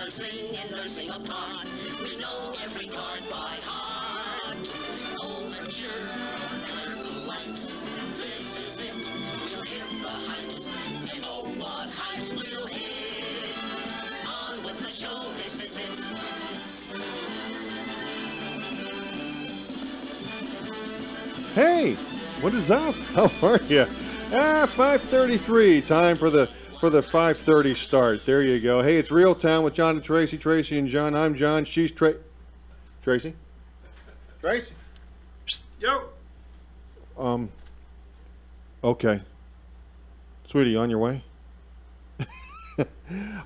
nursing and nursing apart. We know every card by heart. Overture, curtain lights. This is it. We'll hit the heights. And oh, what heights we'll hit. On with the show. This is it. Hey, what is up? How are you? 5:33. Time for the 5:30 start. There you go. Hey, it's Realtown with John and Tracy. Tracy and John. I'm John. She's Tracy. Tracy. Yo. Okay. Sweetie, on your way?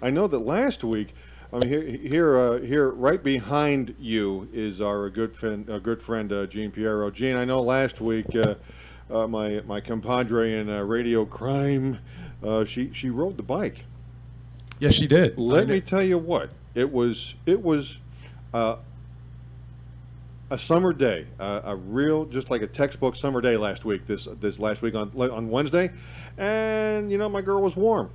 I know that last week, I mean, here, right behind you is our good friend, Gene Piero. Gene, I know last week, my compadre in radio crime, she rode the bike. Yes, she did. Let me tell you what, it was a summer day, a real, just like a textbook summer day last week. This last week on Wednesday, and you know, my girl was warm.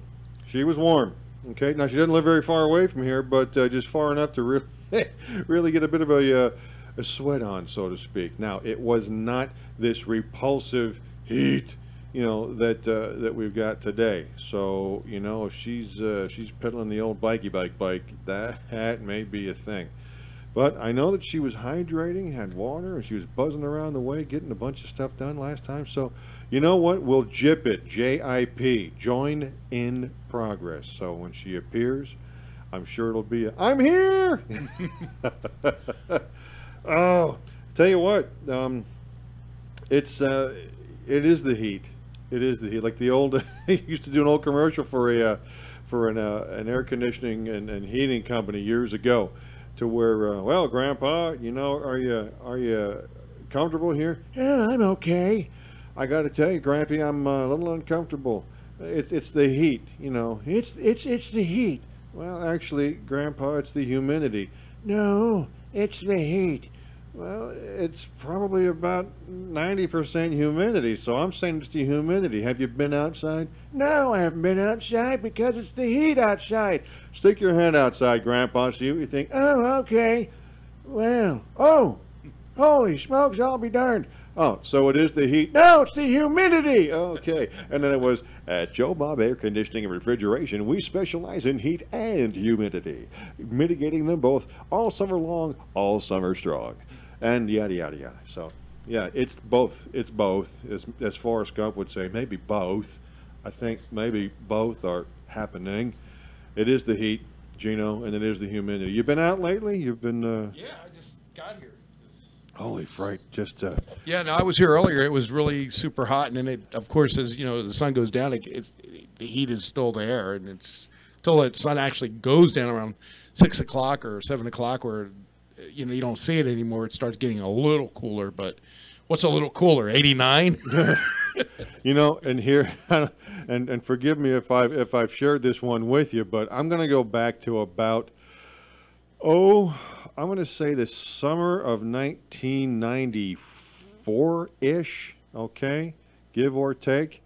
She was warm. Okay, now she doesn't live very far away from here, but just far enough to really get a bit of a sweat on, so to speak. Now, it was not this repulsive heat, you know, that we've got today. So, you know, if she's pedaling the old bike, that may be a thing. But I know that she was hydrating, had water, and she was buzzing around the way, getting a bunch of stuff done last time. So, you know what? We'll JIP it. J-I-P. Join in progress. So when she appears, I'm sure it'll be I'm here! Oh, tell you what. It is the heat. It is the heat. Like the old, used to do an old commercial for an air conditioning and heating company years ago. To where, well, Grandpa, you know, are you comfortable here? Yeah, I'm okay. I got to tell you, Grampy, I'm a little uncomfortable. It's the heat, you know. It's the heat. Well, actually, Grandpa, it's the humidity. No, it's the heat. Well, it's probably about 90% humidity, so I'm saying it's the humidity. Have you been outside? No, I haven't been outside because it's the heat outside. Stick your head outside, Grandpa, see what you think. Oh, okay. Well, oh, holy smokes, I'll be darned. Oh, so it is the heat? No, it's the humidity. Okay. And then it was, at Joe Bob Air Conditioning and Refrigeration, we specialize in heat and humidity, mitigating them both all summer long, all summer strong. And yada, yada, yada. So, yeah, it's both. It's both. As Forrest Gump would say, maybe both. I think maybe both are happening. It is the heat, Gino, and it is the humidity. You been out lately? You've been... Yeah, I just got here. Holy fright, just... Yeah, no, I was here earlier. It was really super hot, and then it, of course, as you know, the sun goes down, the heat is still there, and it's till the sun actually goes down around 6 o'clock or 7 o'clock where... You know, you don't see it anymore. It starts getting a little cooler, but what's a little cooler? 89. You know, and here, and forgive me if I've shared this one with you, but I'm going to go back to about, I'm going to say the summer of 1994-ish. Okay, give or take,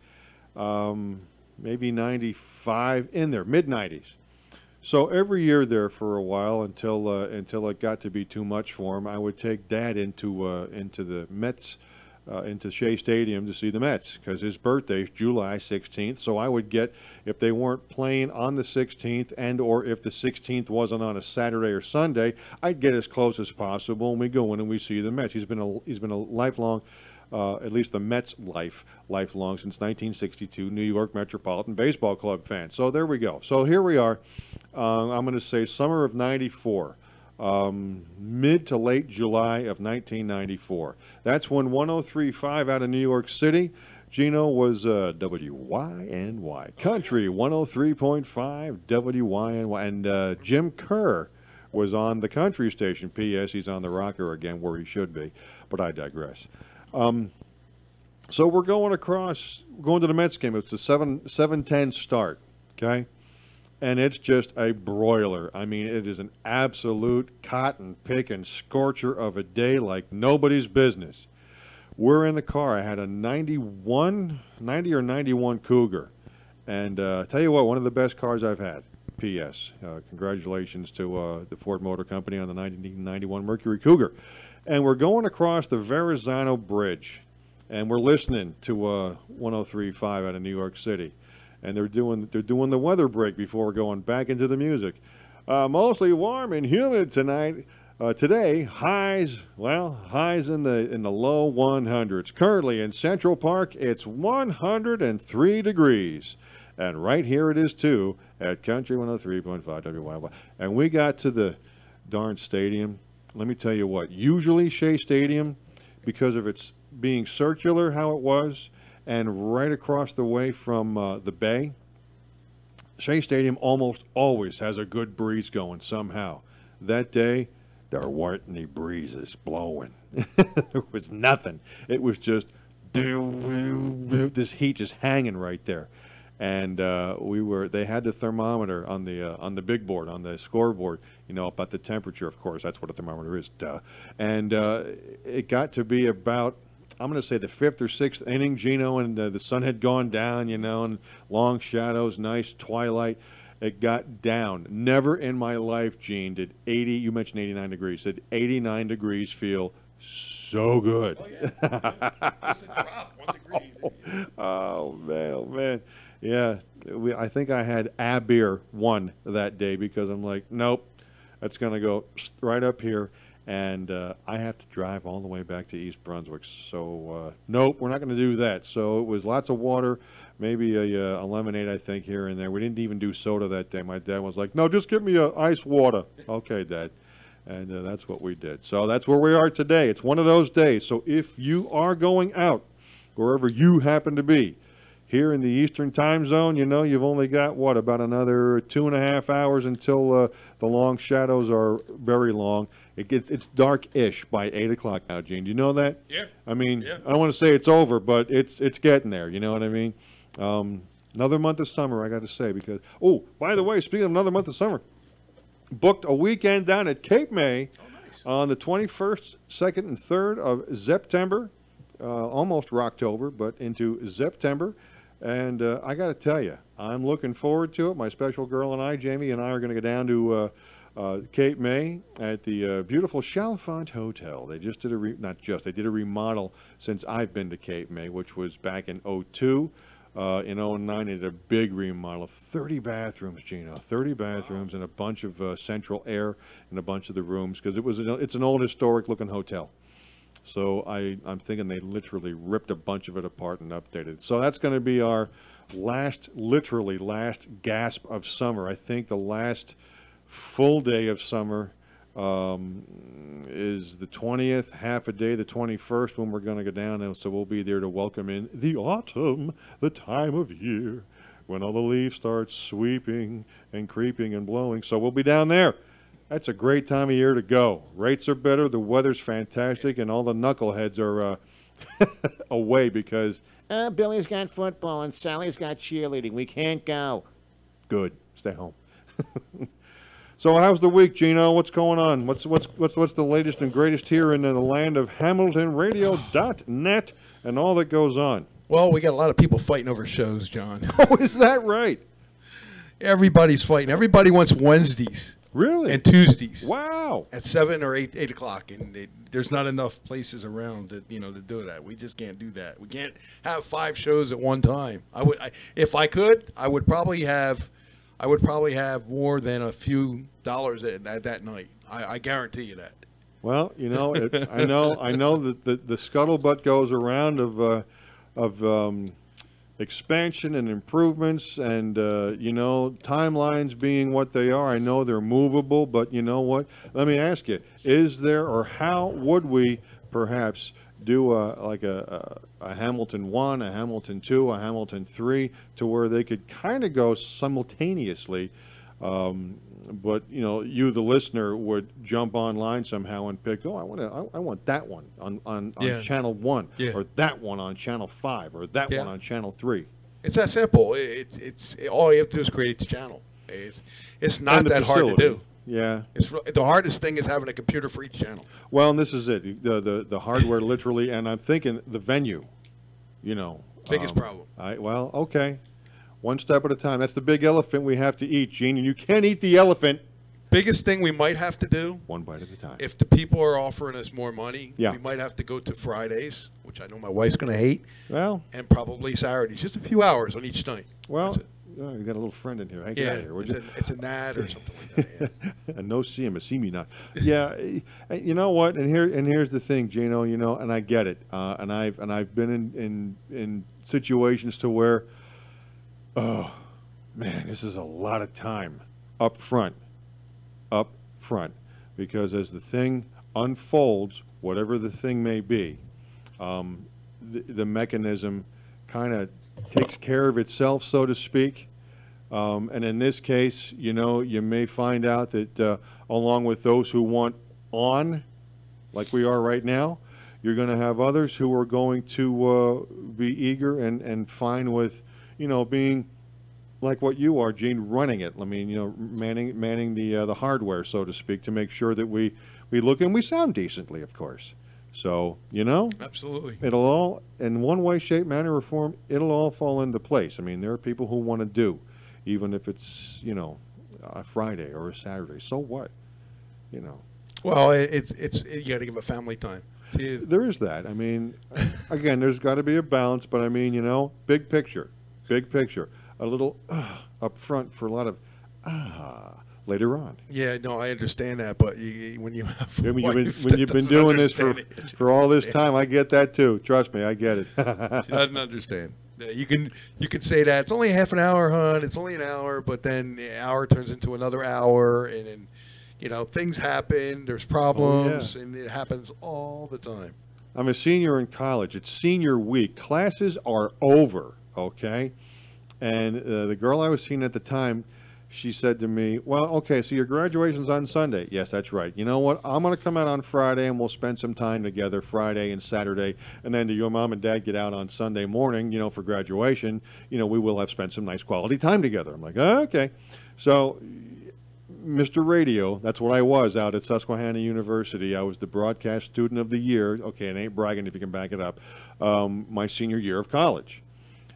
maybe 95 in there, mid 90s. So every year there for a while until it got to be too much for him, I would take Dad into the Mets, into Shea Stadium to see the Mets because his birthday's July 16th. So I would get, if they weren't playing on the 16th and or if the 16th wasn't on a Saturday or Sunday, I'd get as close as possible and we go in and we see the Mets. He's been a lifelong. At least the Mets lifelong since 1962, New York Metropolitan Baseball Club fan. So there we go. So here we are. I'm going to say summer of 94, mid to late July of 1994. That's when 103.5 out of New York City. Gino was WYNY Country 103.5 WYNY, and Jim Kerr was on the country station. P.S. He's on the rocker again, where he should be. But I digress. So we're going to the Mets game. It's a 7:10 start, okay? And it's just a broiler. I mean, it is an absolute cotton picking scorcher of a day like nobody's business. We're in the car. I had a 90 or 91 Cougar. And tell you what, one of the best cars I've had. P.S. Congratulations to the Ford Motor Company on the 1991 Mercury Cougar. And we're going across the Verrazano Bridge, and we're listening to 103.5 out of New York City. And they're doing the weather break before we're going back into the music. Mostly warm and humid tonight. Today, highs in the low 100s. Currently in Central Park, it's 103 degrees. And right here it is, too, at Country 103.5 WYY. And we got to the darn stadium. Let me tell you what. Usually Shea Stadium, because of its being circular, how it was, and right across the way from the bay, Shea Stadium almost always has a good breeze going somehow. That day, there weren't any breezes blowing. There was nothing. It was just this heat just hanging right there. And they had the thermometer on the big board, on the scoreboard, about the temperature, of course. That's what a thermometer is, duh. And it got to be about, I'm going to say, the 5th or 6th inning, Gino, and the sun had gone down, and long shadows, nice twilight. It got down. Never in my life, Gene, did you mentioned 89 degrees, did 89 degrees feel so good. Oh, yeah. Just a drop, 1 degree. Oh, man. Yeah, I think I had a beer one that day because I'm like, nope, that's going to go right up here. And I have to drive all the way back to East Brunswick. So, nope, we're not going to do that. So it was lots of water, maybe a lemonade, I think, here and there. We didn't even do soda that day. My dad was like, no, just give me ice water. Okay, Dad. And that's what we did. So that's where we are today. It's one of those days. So if you are going out, wherever you happen to be, here in the Eastern time zone, you've only got, about another 2.5 hours until the long shadows are very long. It's dark-ish by 8 o'clock now, Gene. Do you know that? Yeah. I mean, yeah. I don't want to say it's over, but it's getting there. You know what I mean? Another month of summer, I got to say, because, by the way, speaking of another month of summer, booked a weekend down at Cape May on the 21st, 2nd, and 3rd of September, almost Rocktober, but into September. And I got to tell you, I'm looking forward to it. My special girl and I, Jamie and I, are going to go down to Cape May at the beautiful Chalfont Hotel. They just did they did a remodel since I've been to Cape May, which was back in 02. In 09, they did a big remodel, 30 bathrooms, Gino, 30 bathrooms and a bunch of central air in a bunch of the rooms because it's an old historic-looking hotel. So I'm thinking they literally ripped a bunch of it apart and updated. So that's going to be our literally last gasp of summer. I think the last full day of summer is the 20th, half a day, the 21st, when we're going to go down. And so we'll be there to welcome in the autumn, the time of year when all the leaves start sweeping and creeping and blowing. So we'll be down there. That's a great time of year to go. Rates are better, the weather's fantastic, and all the knuckleheads are away because Billy's got football and Sally's got cheerleading. We can't go. Good. Stay home. So how's the week, Gino? What's going on? What's the latest and greatest here in the land of HamiltonRadio.net and all that goes on? Well, we got a lot of people fighting over shows, John. Oh, is that right? Everybody's fighting. Everybody wants Wednesdays. Really? And Tuesdays. Wow. At 7 or 8 o'clock, and there's not enough places around to do that. We just can't do that. We can't have 5 shows at one time. If I could, I would probably have more than a few dollars at that night. I guarantee you that. Well, I know that the scuttlebutt goes around of expansion and improvements and, timelines being what they are. I know they're movable, but you know what? Let me ask you, is there, or how would we perhaps do a Hamilton 1, a Hamilton 2, a Hamilton 3, to where they could kind of go simultaneously, but you, the listener, would jump online somehow and pick, I want that one on channel 1, or that one on channel 5, or that one on channel 3. It's that simple. It's all you have to do is create the channel. It's not that hard to do. Yeah. The hardest thing is having a computer for each channel. Well, and this is it. The hardware literally, and I'm thinking the venue, biggest problem. Okay. One step at a time. That's the big elephant we have to eat, Gene. And you can't eat the elephant Biggest thing we might have to do, one bite at a time. if the people are offering us more money, Yeah. we might have to go to Fridays, which I know my wife's going to hate, Well, and probably Saturdays, just a few hours on each night. well, That's it. oh, you got a little friend in here. Hey, get Yeah, out of here, would you? it's a gnat or something like that. Yeah. And no see him, see me not. Yeah, you know what? And here's the thing, Gino. You know, and I get it. And I've been in situations to where, oh man, this is a lot of time up front, because as the thing unfolds, whatever the thing may be, the mechanism kind of takes care of itself, so to speak. And in this case, you know, you may find out that along with those who want on, like we are right now, you're going to have others who are going to be eager and fine with, you know, being like what you are, Gene, running it. I mean, you know, manning the hardware, so to speak, to make sure that we look and we sound decently, of course. So, you know, Absolutely. it'll all, in one way, shape, manner, or form, it'll all fall into place. I mean, there are people who want to do, even if it's, you know, a Friday or a Saturday. So what? You know. Well, it's you got to give it family time. See, There is that. I mean, again, there's got to be a balance, but I mean, you know, big picture. A little up front for a lot of later on. yeah, no, I understand that, but when you have a I mean, wife when that you've been doesn't doing this understand it, for all this understand. time, I get that too. Trust me, I get it. She doesn't understand. You can say that it's only half an hour, hon. It's only an hour, but then the hour turns into another hour, and then you know things happen. There's problems, and it happens all the time. I'm a senior in college. It's senior week. Classes are over, okay? And the girl I was seeing at the time, she said to me, well, okay, so your graduation's on Sunday. Yes, that's right. You know what? I'm going to come out on Friday, and we'll spend some time together Friday and Saturday. And then do your mom and dad get out on Sunday morning, you know, for graduation, you know, we will have spent some nice quality time together. I'm like, oh, okay. So Mr. Radio, that's what I was out at Susquehanna University. I was the broadcast student of the year. Okay, it ain't bragging if you can back it up. My senior year of college.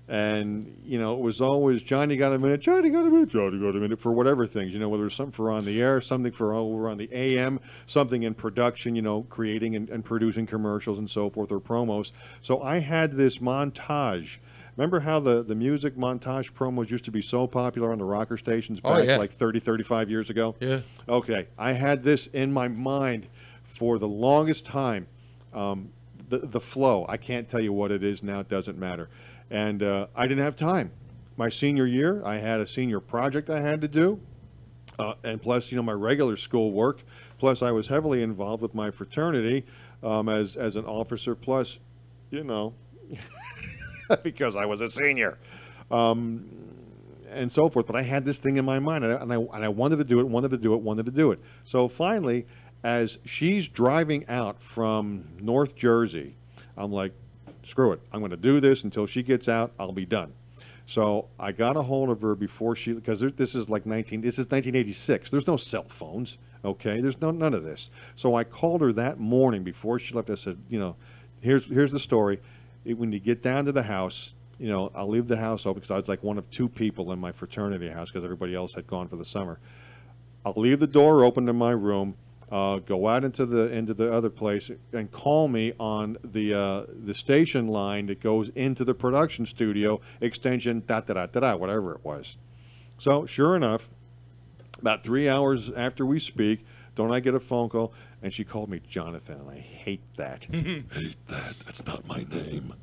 And, you know, it was always, Johnny got a minute, Johnny got a minute, Johnny got a minute, for whatever things, you know, whether it's something for on the air, something for over on the AM, something in production, you know, creating and producing commercials and so forth, or promos. So I had this montage. Remember how the music montage promos used to be so popular on the rocker stations back like 30, 35 years ago? Yeah. Okay, I had this in my mind for the longest time. The flow, I can't tell you what it is now, it doesn't matter. And I didn't have time. My senior year, I had a senior project I had to do, and plus, you know, my regular school work. Plus, I was heavily involved with my fraternity as an officer. Plus, you know, because I was a senior, and so forth. But I had this thing in my mind, and I wanted to do it. So finally, as she's driving out from North Jersey, I'm like, screw it. I'm going to do this until she gets out. I'll be done. So I got a hold of her before she, because this is 1986. There's no cell phones. Okay. There's none of this. So I called her that morning before she left. I said, you know, here's the story. When you get down to the house, you know, I'll leave the house open because I was like one of two people in my fraternity house because everybody else had gone for the summer. I'll leave the door open to my room. Go out into the other place and call me on the station line that goes into the production studio, extension whatever it was. So sure enough, about 3 hours after we speak, don't I get a phone call? And she called me Jonathan, and I hate that. Hate that. That's not my name.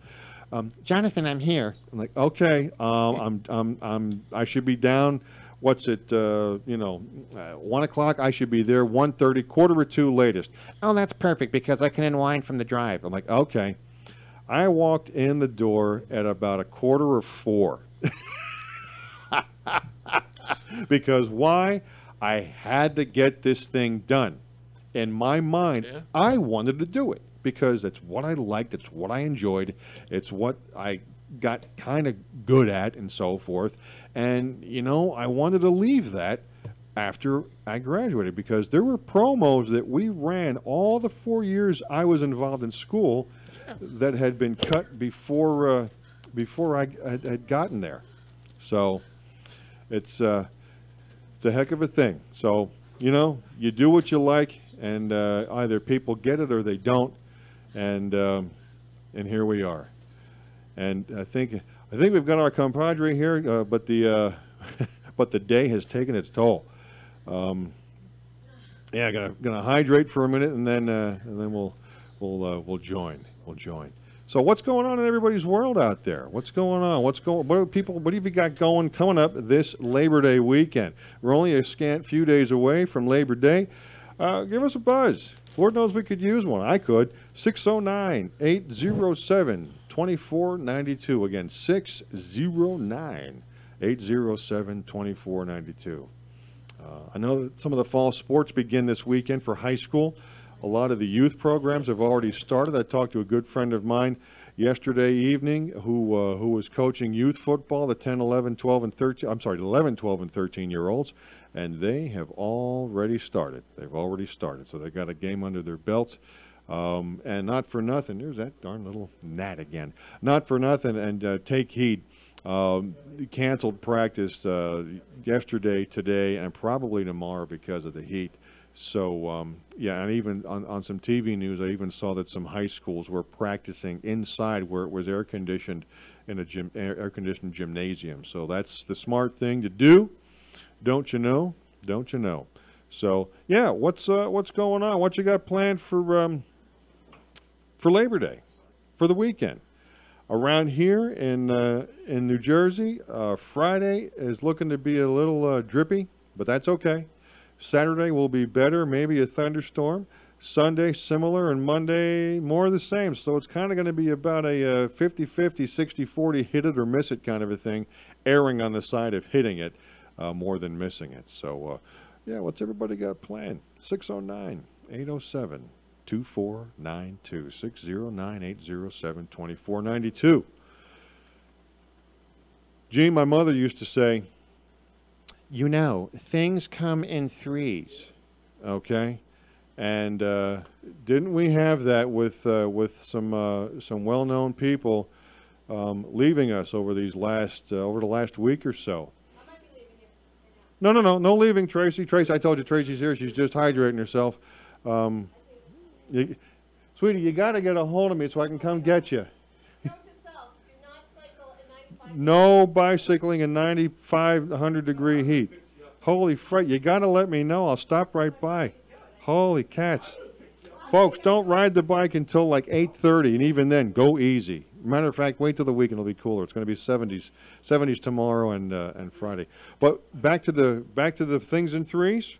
Jonathan, I'm here. I'm like, okay. I should be down. What's it, 1 o'clock, I should be there, 1:30, 1:45 latest. Oh, that's perfect, because I can unwind from the drive. I'm like, okay. I walked in the door at about 3:45. Because why? I had to get this thing done. In my mind, Yeah. I wanted to do it, because it's what I liked, it's what I enjoyed, it's what I got kind of good at and so forth. And, you know, I wanted to leave that after I graduated, because there were promos that we ran all the 4 years I was involved in school that had been cut before I had gotten there. So it's a heck of a thing. So, you do what you like, and either people get it or they don't, and here we are. And I think we've got our compadre here, but the but the day has taken its toll. Yeah, gonna hydrate for a minute, and then we'll join. So what's going on in everybody's world out there? What's going on? What have you got going coming up this Labor Day weekend? We're only a scant few days away from Labor Day. Give us a buzz. Lord knows we could use one. I could. 609-807-2492. Again, 609-807-2492. I know that some of the fall sports begin this weekend for high school. A lot of the youth programs have already started. I talked to a good friend of mine yesterday evening who was coaching youth football, the 10, 11, 12, and 13. I'm sorry, 11, 12, and 13-year-olds, and they have already started. They've already started, so they've got a game under their belts. And not for nothing, there's that darn little gnat again. Not for nothing, and take heed. Canceled practice yesterday, today, and probably tomorrow because of the heat. So, yeah, and even on some TV news, I even saw that some high schools were practicing inside where it was air-conditioned in a air-conditioned gymnasium. So that's the smart thing to do. Don't you know? Don't you know? So, yeah, what's going on? What you got planned for Labor Day, for the weekend? Around here in New Jersey, Friday is looking to be a little drippy, but that's okay. Saturday will be better, maybe a thunderstorm. Sunday, similar, and Monday, more of the same. So it's kind of going to be about a 50-50, 60-40, hit it or miss it kind of a thing, erring on the side of hitting it more than missing it. So, yeah, what's everybody got planned? 609-807-2492, 609-807-2492. Gene, my mother used to say, things come in threes, okay? And didn't we have that with some well-known people leaving us over the last week or so? I might be leaving you right now. No leaving, Tracy. Tracy, I told you Tracy's here. She's just hydrating herself. Sweetie, you got to get a hold of me so I can come get you. Note to self, do not cycle at 95. No bicycling in 95, 100-degree heat. Holy fright, you got to let me know. I'll stop right by. Holy cats. Folks, don't ride the bike until like 8:30, and even then, go easy. Matter of fact, wait till the weekend. It'll be cooler. It's going to be 70s tomorrow and Friday. But back to the things in threes.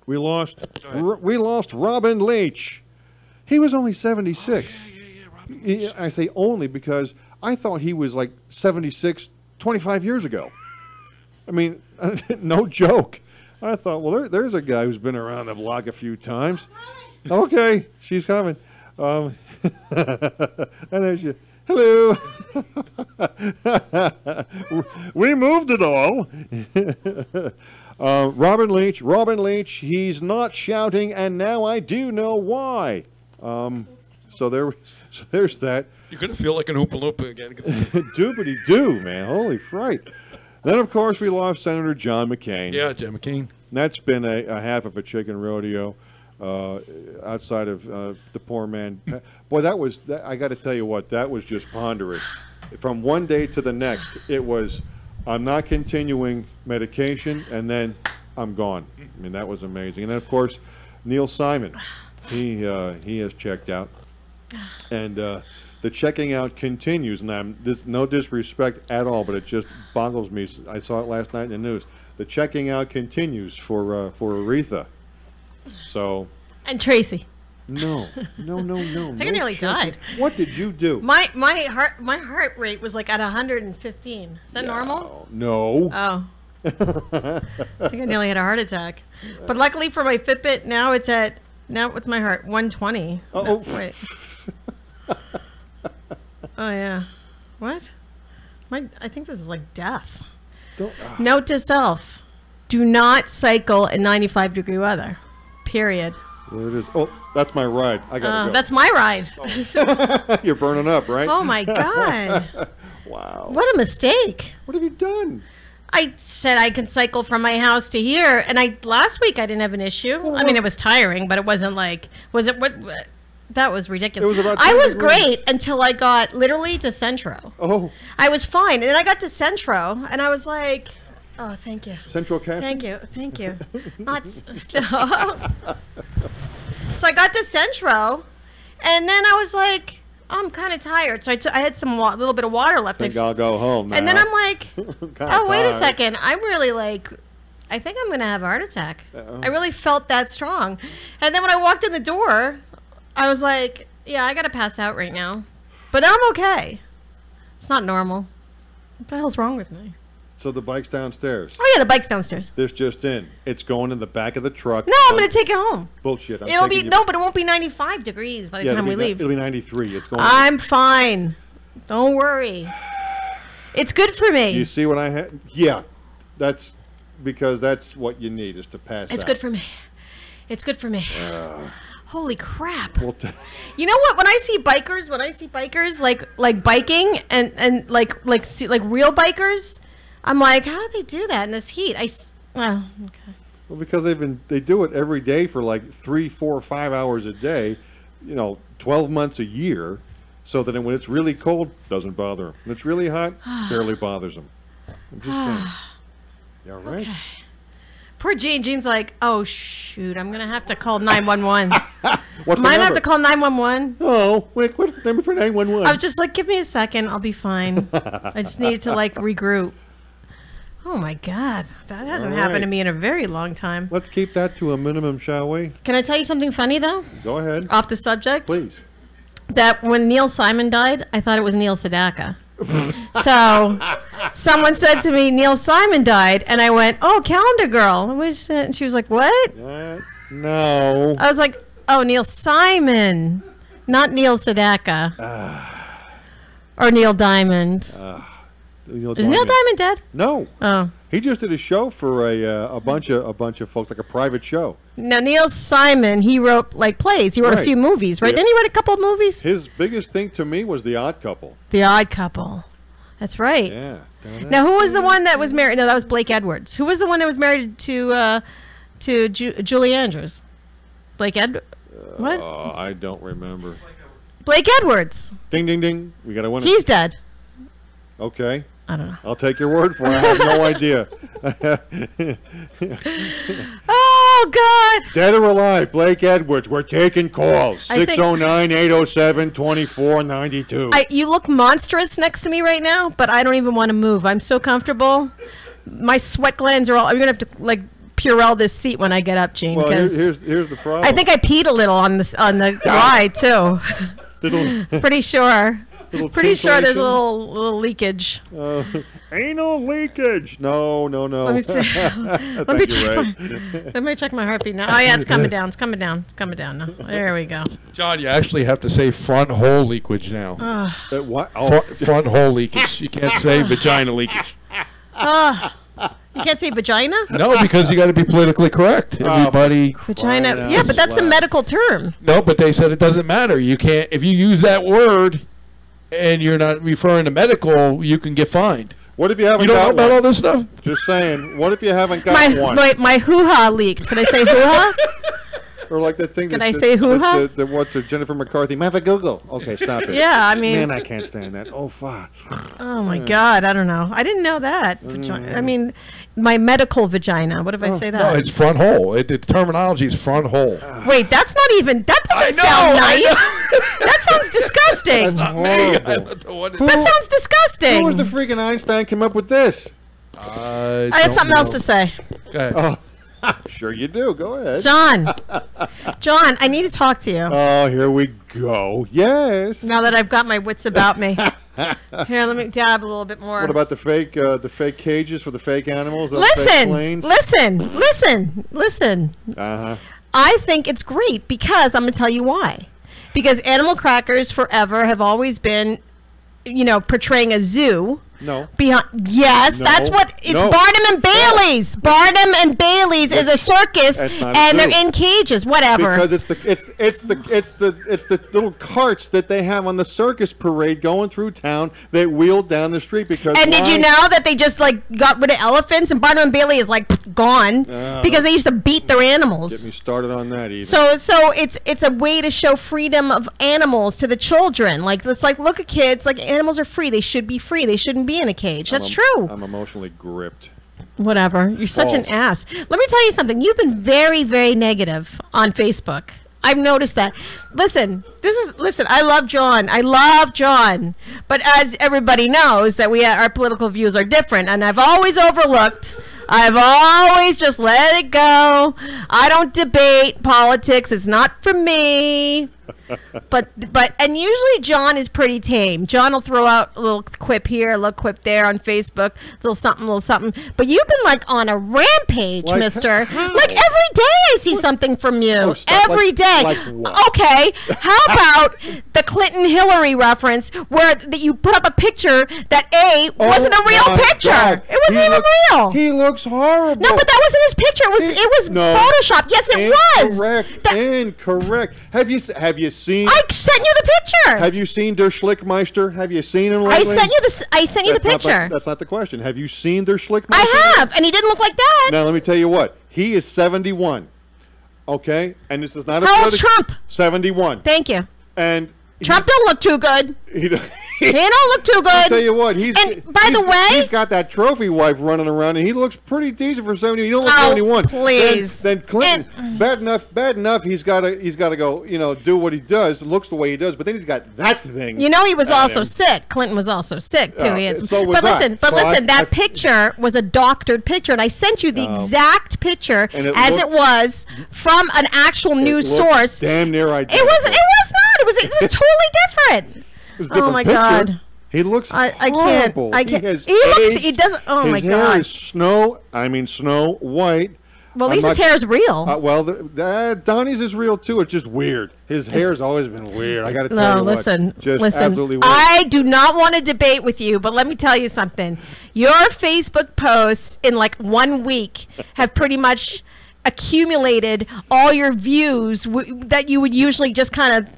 We lost Robin Leach. He was only 76. Yeah, I say only because I thought he was like 76 25 years ago. I mean, no joke. I thought, well, there's a guy who's been around the block a few times. Okay, she's coming. And there's you. Hello. We moved it all. Robin Leach, he's not shouting, and now I do know why. So there's that. You're going to feel like an Oompa Loompa again. Doobity-doo, man. Holy fright. Then, of course, we lost Senator John McCain. Yeah, John McCain. That's been a half of a chicken rodeo outside of the poor man. Boy, I got to tell you what, that was just ponderous. From one day to the next, it was, I'm not continuing medication, and then I'm gone. I mean, that was amazing. And then, of course, Neil Simon, he has checked out. And the checking out continues, and no disrespect at all, but it just boggles me. I saw it last night in the news. The checking out continues for Aretha. So. And Tracy. No. I think I nearly died. What did you do? My heart rate was like at 115. Is that normal? No. Oh. I think I nearly had a heart attack. But luckily for my Fitbit, now what's my heart? 120. Oh. No, wait. Oh yeah. What? I think this is like death. Note to self: do not cycle in 95-degree weather. Period. There it is. Oh, that's my ride. I gotta go. That's my ride. You're burning up, right? Oh my God. Wow. What a mistake. What have you done? I said I can cycle from my house to here, and last week I didn't have an issue. I mean, it was tiring, but it wasn't like, was it what? That was ridiculous. It was about I 10 was degrees. great until I got literally to Centro. Oh, I was fine, and then I got to Centro, and I was like, oh, thank you. Central Cafe. Thank you. Thank you. No. So I got to Centro, and then I was like, oh, I'm kind of tired. So I had some little bit of water left. I think I'll go home now. And then I'm like, Kinda oh, wait a tired. second. I'm really like, I think I'm going to have a heart attack. Uh-oh. I really felt that strong. And then when I walked in the door, I was like, yeah, I got to pass out right now. But I'm okay. It's not normal. What the hell's wrong with me? So the bike's downstairs. Oh, yeah, the bike's downstairs. This just in. It's going in the back of the truck. No, I'm going to take it home. Bullshit. I'm It'll be, taking you- no, but it won't be 95 degrees by the time we leave. It'll be 93. It's going. I'm fine. Don't worry. It's good for me. You see what I had? Yeah, that's because that's what you need is to pass. It's out. good for me. It's good for me. Holy crap. Well, You know what? When I see bikers like biking and like real bikers, I'm like, how do they do that in this heat? Well, okay. well, because they do it every day for like 3, 4, 5 hours a day, 12 months a year, so that when it's really cold, doesn't bother them. When it's really hot, barely bothers them. I'm just saying. You all right? Okay. Poor Gene. Gene's like, oh shoot, I'm gonna have to call 911. What's Am the I gonna have number? to call 911? Oh, wait, what's the number for 911? I was just like, give me a second, I'll be fine. I just needed to like regroup. Oh my God, that hasn't All happened to right. me in a very long time. Let's keep that to a minimum, shall we? Can I tell you something funny though? Go ahead. Off the subject? Please. That when Neil Simon died, I thought it was Neil Sedaka. So someone said to me, Neil Simon died, and I went, oh, Calendar Girl. And she was like, what? No. I was like, oh, Neil Simon, not Neil Sedaka. Or Neil Diamond. Is Neil Diamond dead? No. Oh. He just did a show for a bunch of folks, like a private show. No, Neil Simon, he wrote like plays. He wrote a Right. few movies, right? Yeah. Didn't he write a couple of movies? His biggest thing to me was The Odd Couple. The Odd Couple. That's right. Yeah. Now, who was the one that was married? No, that was Blake Edwards. Who was the one that was married to Julie Andrews? Blake What? I don't remember. Blake Edwards. Ding, ding, ding. We got a winner. He's dead. Okay. I don't know. I'll take your word for it. I have no idea. Oh, God. Dead or alive, Blake Edwards. We're taking calls. I think- 609-807-2492. You look monstrous next to me right now, but I don't even want to move. I'm so comfortable. My sweat glands are all. I'm gonna have to like Purell this seat when I get up, Gene. Well, Because here's the problem. I think I peed a little on the ride too. Little, Pretty sure. little Pretty sure there's a tinklation. little leakage. Anal leakage. No. Let me see. Let me Thank you, check. Ray. Let me check my heartbeat now. Oh yeah, it's coming down. It's coming down. It's coming down now. There we go. John, you actually have to say front hole leakage now. What? Oh, Front hole leakage. You can't say vagina leakage. You can't say vagina. No, because you got to be politically correct. Everybody. Vagina. Fine, Yeah, but that's a slap. medical term. No, but they said it doesn't matter. You can't if you use that word and you're not referring to medical, you can get fined. what if you haven't You don't know got about all one? this stuff? Just saying. What if you haven't got one? My hoo-ha leaked. Can I say hoo-ha? Or like that thing. Can that, I say hoo-ha? What's it? Jennifer McCarthy. Have a Google. Okay, stop it. Yeah, I mean. Man, I can't stand that. Oh, fuck. Oh my God, I don't know. I didn't know that. I mean, my medical vagina. What if I say that? No, it's front hole. The terminology is front hole. Wait, that's not even. That doesn't know, sound I nice. That sounds disgusting. Not me. Horrible. That sounds disgusting. Who was the freaking Einstein come up with this? I had something else to say. Go ahead. Oh, sure you do. Go ahead. John, I need to talk to you. Oh, here we go. Yes. Now that I've got my wits about me. Here, let me dab a little bit more. What about the fake cages for the fake animals? Those fake Listen, planes? listen. Uh-huh. I think it's great because I'm going to tell you why. Because animal crackers forever have always been, portraying a zoo No. Yes, No. that's what it's. No. Barnum and Bailey's. Barnum and Bailey's is a circus, That's not and true. they're in cages. Whatever. Because it's the little carts that they have on the circus parade going through town that wheel down the street. Because And did you know that they just like got rid of elephants, and Barnum and Bailey is like gone because they used to beat their animals. Get me started on that. Even. So it's a way to show freedom of animals to the children. Like it's like, look at kids, like animals are free. They should be free. They shouldn't be in a cage. That's true. I'm emotionally gripped. Whatever. You're such an ass. Let me tell you something. You've been very, very negative on Facebook. I've noticed that. Listen, I love John. I love John. But as everybody knows that our political views are different, and I've always overlooked. I've always just let it go. I don't debate politics. It's not for me. But usually John is pretty tame. John will throw out a little quip here, a little quip there on Facebook, little something. But you've been like on a rampage, Like, mister. how? Like every day I see something from you. Oh, stop. Every day. Like what? Okay. How about the Clinton-Hillary reference where you put up a picture that wasn't a real my picture. God. It wasn't even real. He looks horrible. No, but that wasn't his picture. It was No. Photoshopped. Yes, it was. Incorrect. Incorrect. Have you seen? I sent you the picture. Have you seen Der Schlickmeister? Have you seen him I lately? sent you the picture. That's not the question. Have you seen Der Schlickmeister? I have, and he didn't look like that. Now let me tell you what. He is 71. Okay, and this is not a. How old's Trump? 71. Thank you. And Trump don't look too good. He He don't look too I'll tell good. you what, By the way- he's got that trophy wife running around, and he looks pretty decent for 70. He don't look Oh, 71. please. Then Clinton, bad enough. He's got to go, do what he does. Looks the way he does, but then he's got that thing. You know he was at also him. sick. Clinton was also sick too. Oh, He had so was but I. listen, So that picture was a doctored picture, and I sent you the exact picture And it as looked- it was from an actual news It looked source. damn near identical. It was not. It was totally different. It was a different Oh my picture. God. He looks I can't. horrible. I can't. He He doesn't. Oh his my hair God. is Snow White. Well, at I'm least his not- hair is real. Donnie's is real too. It's just weird. His hair's always been weird. I got to tell you No, what. listen. Just absolutely weird. I do not want to debate with you, but let me tell you something. Your Facebook posts in like 1 week have pretty much accumulated all your views that you would usually just kind of,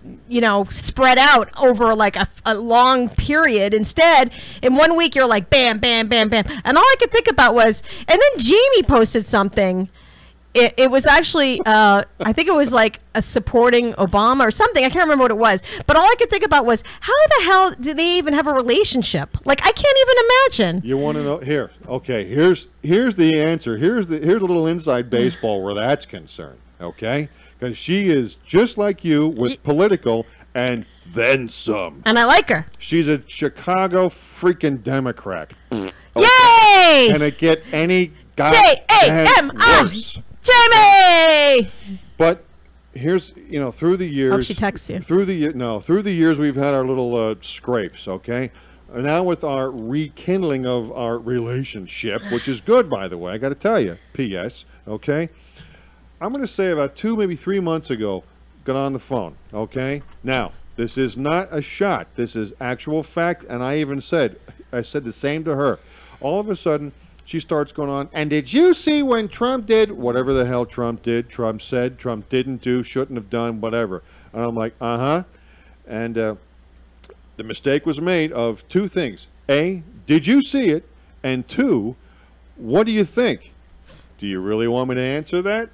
spread out over like a long period. Instead, in 1 week, you're like bam, bam, bam, bam. And all I could think about was, and then Jamie posted something. It was actually, I think it was like a supporting Obama or something. I can't remember what it was. But all I could think about was, how the hell do they even have a relationship? Like, I can't even imagine. You want to know? Here, okay. Here's the answer. Here's a little inside baseball where that's concerned. Okay, because she is just like you with political and then some. And I like her. She's a Chicago freaking Democrat. Yay! Can it get any goddamn J-A-M-I! worse? Jamie! But here's, through the years. Hope she texts you. Through the years, we've had our little scrapes. Okay. Now with our rekindling of our relationship, which is good, by the way, I got to tell you. P.S. Okay. I'm going to say about 2, maybe 3 months ago, got on the phone. Okay. Now this is not a shot. This is actual fact, and I said the same to her. All of a sudden, she starts going on, and did you see when Trump did whatever the hell Trump did, Trump said, Trump didn't do, shouldn't have done, whatever. And I'm like, uh-huh. And the mistake was made of 2 things. A, did you see it? And 2, what do you think? Do you really want me to answer that?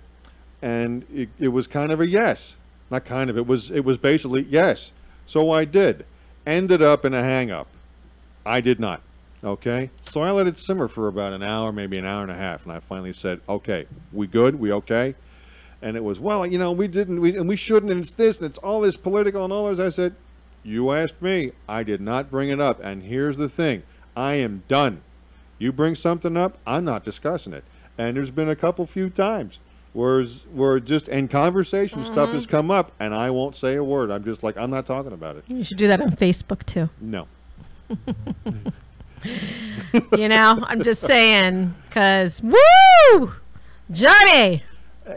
And it was kind of a yes. Not kind of, it was basically yes. So I did. Ended up in a hang-up. I did not. Okay, so I let it simmer for about an hour, maybe an hour and a half, and I finally said, "Okay, we good? We okay?" And it was, well, we didn't, and we shouldn't, and it's this, and it's all this political and all this. I said, "You asked me. I did not bring it up, and here's the thing: I am done. You bring something up, I'm not discussing it." And there's been a few times where just in conversation stuff has come up, and I won't say a word. I'm just like, I'm not talking about it. You should do that on Facebook too. No. I'm just saying, because, woo! Johnny!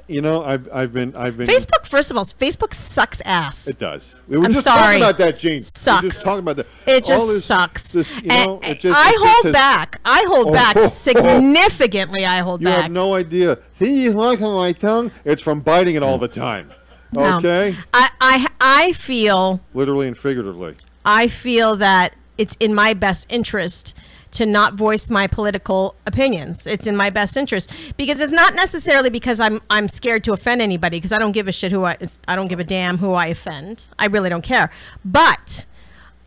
You know, I've been. Facebook, first of all, Facebook sucks ass. It does. We were I'm just sorry. talking about that, Gene. Sucks. We were just talking about that. It just All this- sucks. This, you know, And it just, I it just hold has- back. I hold back significantly. I hold You back. have no idea. See, you like on my tongue? It's from biting it all the time. No. Okay? I feel Literally and figuratively. that it's in my best interest to not voice my political opinions. It's in my best interest because it's not necessarily because I'm scared to offend anybody, because I don't give a shit I don't give a damn who I offend. I really don't care. But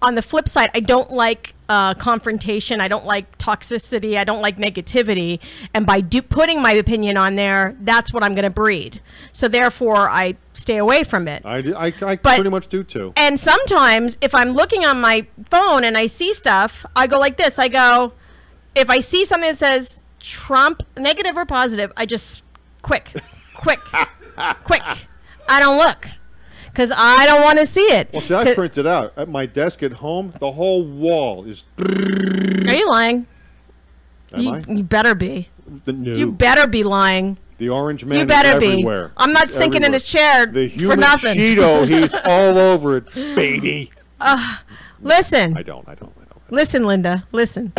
on the flip side, I don't like confrontation. I don't like toxicity. I don't like negativity. And by putting my opinion on there, that's what I'm going to breed. So therefore, I stay away from it. I But- pretty much do too. And sometimes if I'm looking on my phone and I see stuff, I go like this. I go, if I see something that says Trump, negative or positive, I just quick. I don't look because I don't want to see it. Well, see, I printed out at my desk at home. The whole wall is. Are you lying? Am I? You better be. No. You better be lying. The orange man You better is be. everywhere. I'm not He's sinking in everywhere. this chair The for human nothing. Cheeto, he's all over it, baby. Listen. I don't. Listen, Linda. Listen.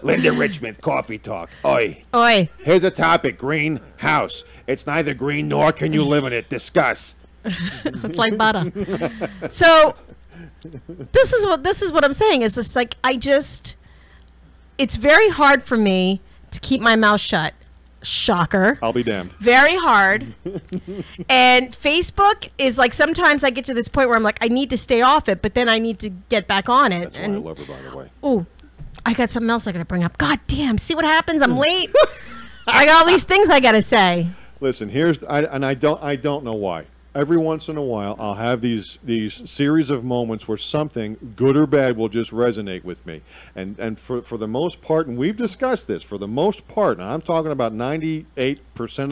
Linda Richmond, Coffee Talk. Oi. Oi. Here's a topic: greenhouse. It's neither green nor can you live in it. Discuss. It's like butter. So this is what I'm saying is just like it's very hard for me to keep my mouth shut. Shocker. I'll be damned. Very hard. And Facebook is like sometimes I get to this point where I'm like I need to stay off it, but then I need to get back on it. That's why I love her, by the way. Oh, I got something else I gotta bring up. God damn! See what happens? I'm late. I got all these things I gotta say. Listen, I don't know why. Every once in a while, I'll have these series of moments where something, good or bad, will just resonate with me. And for the most part, and we've discussed this, for the most part, and I'm talking about 98%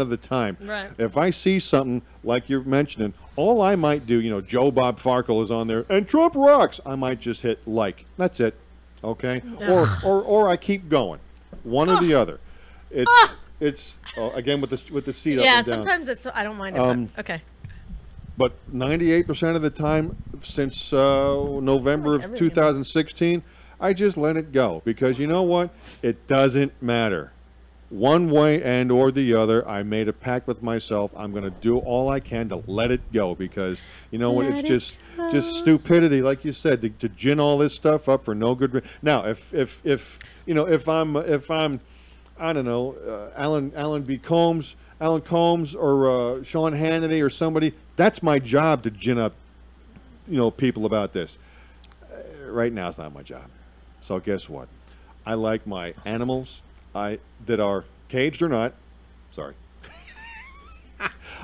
of the time, Right. if I see something like you're mentioning, all I might do, you know, Joe Bob Farkle is on there, and Trump rocks, I might just hit like. That's it. Okay? Or I keep going. One or the other. It's again with the seat up Yeah, and down. sometimes I don't mind it. But, okay. But 98% of the time since November of 2016, I just let it go because you know what? It doesn't matter. One way and or the other, I made a pact with myself. I'm going to do all I can to let it go because you know what? It's just stupidity, like you said, to gin all this stuff up for no good. Now, if you know, if I'm I don't know, Alan Combs or Sean Hannity or somebody. That's my job to gin up, you know, people about this. Right now, it's not my job. So guess what? I like my animals that are caged or not. Sorry.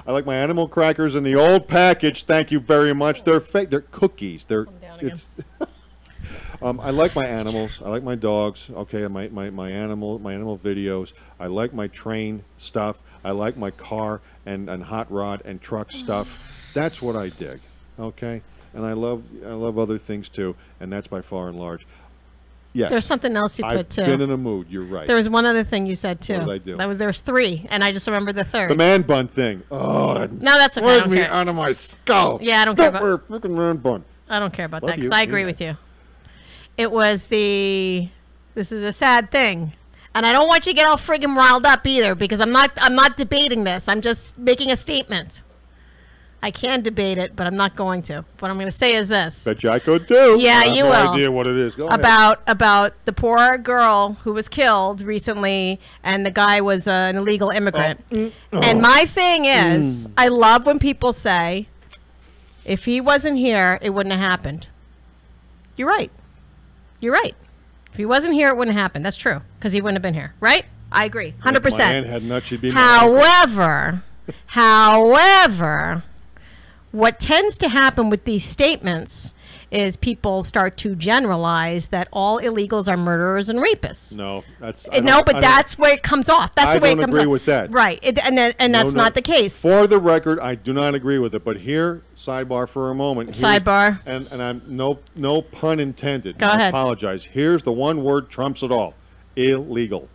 I like my animal crackers in the old package. Thank you very much. They're fake. They're cookies. I like my animals. I like my dogs. Okay, my animal videos. I like my train stuff. I like my car and hot rod and truck stuff. That's what I dig. Okay, and I love other things too. And that's by far and large. Yes. There's something else you put too. I've been in a mood. You're right. There was one other thing you said too. What did I do? There was three, and I just remembered the third. The man bun thing. Oh, that No, that's okay. I scared don't me care. out of my skull. Yeah, I don't care about- wear a freaking man bun. I don't care about Love that because you. I agree Yeah. with you. It was this is a sad thing. And I don't want you to get all friggin' riled up either because I'm not debating this. I'm just making a statement. I can debate it, but I'm not going to. What I'm going to say is this. Bet you I could too. Yeah, I have you no will. idea what it is. Go ahead. About the poor girl who was killed recently, and the guy was an illegal immigrant. And my thing is, I love when people say, if he wasn't here, it wouldn't have happened. You're right. You're right. If he wasn't here, it wouldn't have happened. That's true, because he wouldn't have been here, right? I agree, 100%. If my aunt had nuts, she'd be my uncle. However, what tends to happen with these statements is people start to generalize that all illegals are murderers and rapists. No, that's that's where it comes off. That's the way it comes off. I don't agree with that. Right, and that's No. not the case. For the record, I do not agree with it. But here, sidebar for a moment. Here's- Sidebar. And I'm no pun intended. Go I ahead. apologize. Here's the one word trumps it all: illegal.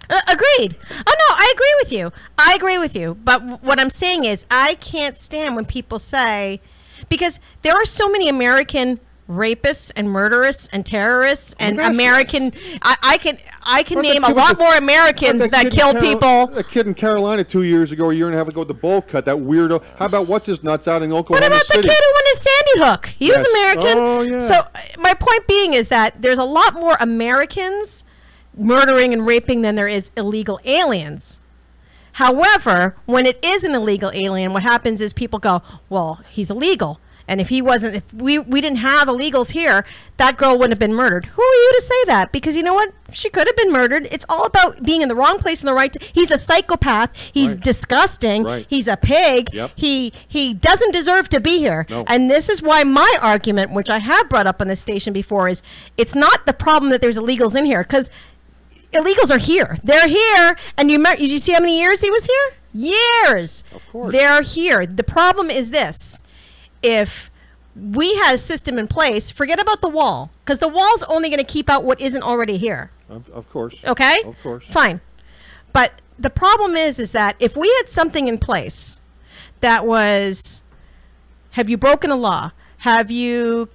Agreed. Oh no, I agree with you. I agree with you. But what I'm saying is, I can't stand when people say, because there are so many American rapists and murderers and terrorists and gosh, American. I can But the name a kid with lot the- more Americans But that kid in kill people. A kid in Carolina 2 years ago, a year and a half ago, with the bowl cut, that weirdo. How about what's his nuts out in What Oklahoma about City? the kid who went to Sandy Hook? He was Yes. American. Oh, yeah. So my point being is that there's a lot more Americans murdering and raping than there is illegal aliens. However, when it is an illegal alien, what happens is people go, well, he's illegal. And if he wasn't, if we didn't have illegals here, that girl wouldn't have been murdered. Who are you to say that? Because you know what? She could have been murdered. It's all about being in the wrong place in the right. He's a psychopath. He's Right. disgusting. Right. He's a pig. Yep. He doesn't deserve to be here. No. And this is why my argument, which I have brought up on this station before, is it's not the problem that there's illegals in here, because illegals are here. They're here. And did you see how many years he was here? Years. Of course. They're here. The problem is this. If we had a system in place, forget about the wall, because the wall's only going to keep out what isn't already here. Of course. Okay? Of course. Fine. But the problem is that if we had something in place that was, have you broken a law? Have you,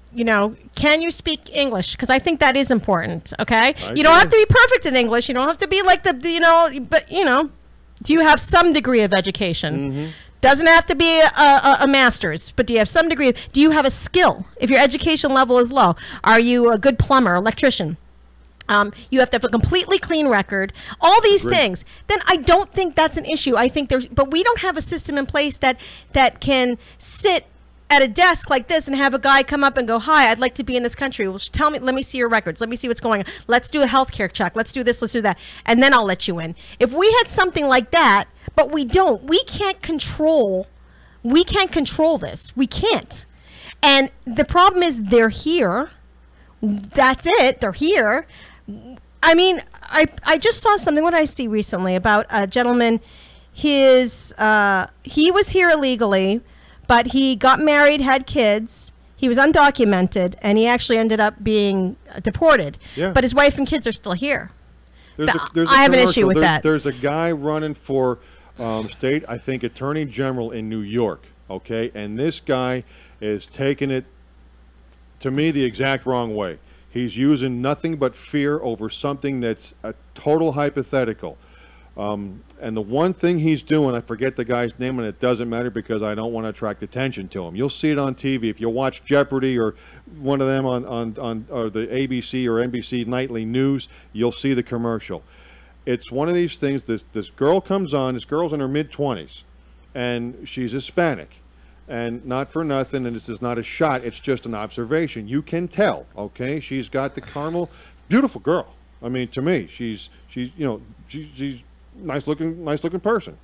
can you speak English? Because I think that is important, okay? You don't have to be perfect in English. You don't have to be like but, do you have some degree of education? Doesn't have to be a master's, but do you have some degree? Do you have a skill? If your education level is low, are you a good plumber, electrician? You have to have a completely clean record. All these things. Then I don't think that's an issue. I think but we don't have a system in place that can sit at a desk like this and have a guy come up and go, "Hi, I'd like to be in this country. Well, tell me, let me see your records. Let me see what's going on. Let's do a healthcare check. Let's do this, let's do that. And then I'll let you in." If we had something like that, but we don't, we can't control this. We can't. And the problem is they're here. That's it. They're here. I mean, I just saw something. What did I see recently about a gentleman? He was here illegally, but he got married, had kids. He was undocumented, and he actually ended up being deported. Yeah. But his wife and kids are still here. There's I have an issue commercial. with that. There's a guy running for state, I think, attorney general in New York. Okay, and this guy is taking it, to me, the exact wrong way. He's using nothing but fear over something that's a total hypothetical. And the one thing he's doing, I forget the guy's name, and it doesn't matter because I don't want to attract attention to him. You'll see it on TV. If you watch Jeopardy or one of them on or the ABC or NBC nightly news, you'll see the commercial. It's one of these things, this girl comes on, this girl's in her mid-20s, and she's Hispanic. And not for nothing, and this is not a shot, it's just an observation. You can tell, okay? She's got the caramel, beautiful girl. I mean, to me, she's nice looking person.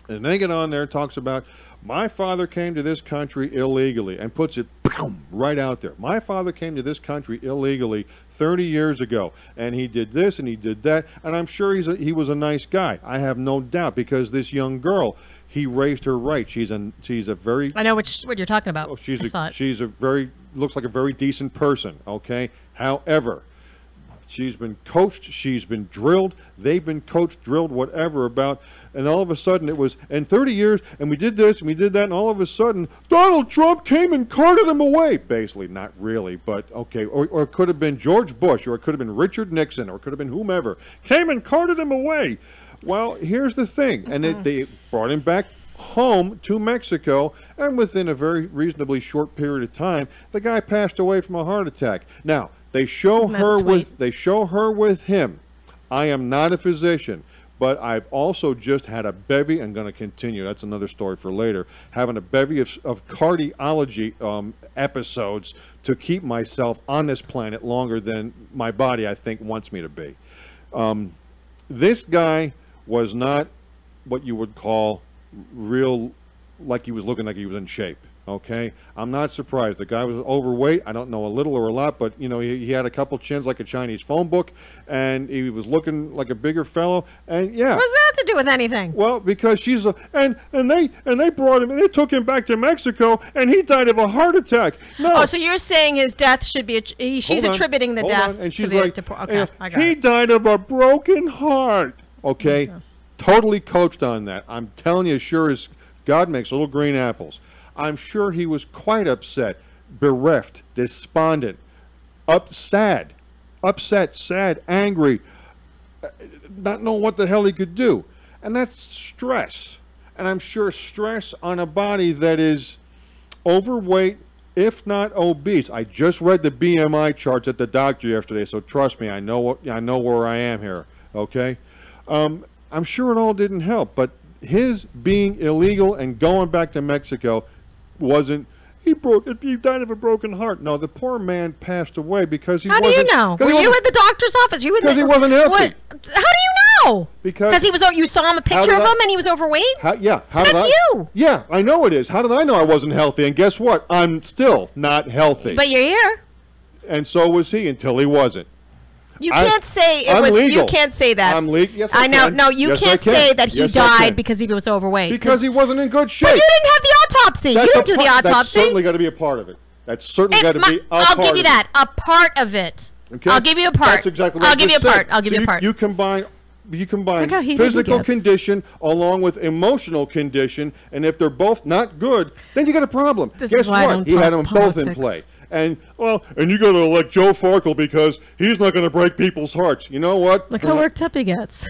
And they get on there and talks about, my father came to this country illegally, and puts it right out there. My father came to this country illegally 30 years ago, and he did this and he did that, and I'm sure he was a nice guy. I have no doubt, because this young girl, he raised her right. She's a very, I know what you're talking about. oh, I saw it. looks like a very decent person, okay? However, she's been coached, she's been drilled, they've been coached, drilled, whatever about, and all of a sudden it was, in 30 years, and we did this, and we did that, and all of a sudden, Donald Trump came and carted him away. Basically, not really, but okay. Or it could have been George Bush, or it could have been Richard Nixon, or it could have been whomever, came and carted him away. Well, here's the thing, and they brought him back home to Mexico, and within a very reasonably short period of time, the guy passed away from a heart attack. Now, they show her with him. I am not a physician, but I've also just had a bevy, and going to continue, that's another story for later, having a bevy of cardiology episodes to keep myself on this planet longer than my body, I think, wants me to be. This guy was not what you would call real, like he was looking like he was in shape. Okay, I'm not surprised. The guy was overweight. I don't know a little or a lot, but you know he had a couple chins like a Chinese phone book, and he was looking like a bigger fellow. And yeah, What does that have to do with anything? well, because she's a and they brought him. They took him back to Mexico, and he died of a heart attack. No, Oh, so you're saying his death should be? She's Hold on, attributing the hold death on. And to she's the. like, Okay, I got he it. died of a broken heart. Okay, totally coached on that. I'm telling you, sure as God makes little green apples. I'm sure he was quite upset, bereft, despondent, sad, angry, not knowing what the hell he could do. And that's stress. And I'm sure stress on a body that is overweight, if not obese. I just read the BMI charts at the doctor yesterday, so trust me, I know where I am here. Okay, I'm sure it all didn't help, but his being illegal and going back to Mexico wasn't. He died of a broken heart. No, the poor man passed away because he How do wasn't. you know? Were you at the doctor's office? You Because he wasn't healthy. What? How do you know? Because he was. You saw him a picture of him and he was overweight. How did That's I? you. Yeah, I know it is. How did I know I wasn't healthy? And guess what? I'm still not healthy. But you're here. And so was he until he wasn't. You can't say it I'm was. legal. You can't say that. I'm legal. Yes, I know. can. No, you Yes, can't I can. say that he Yes, I died can. because he was overweight. Because he wasn't in good shape. But you didn't have the autopsy. You didn't do the That's autopsy. certainly got to be a part of it. That's certainly got to be a part I'll give of you it. that. A part of it. Okay? I'll give you a part. That's exactly what I'll I give you a just said. part. I'll give So you a part. You combine Look how heated he physical gets. condition along with emotional condition, and if they're both not good, then you got a problem. This Guess is why I what? don't He had talk them both in politics. play. And you got to elect Joe Farkle because he's not going to break people's hearts. You know what? Look how worked up he gets.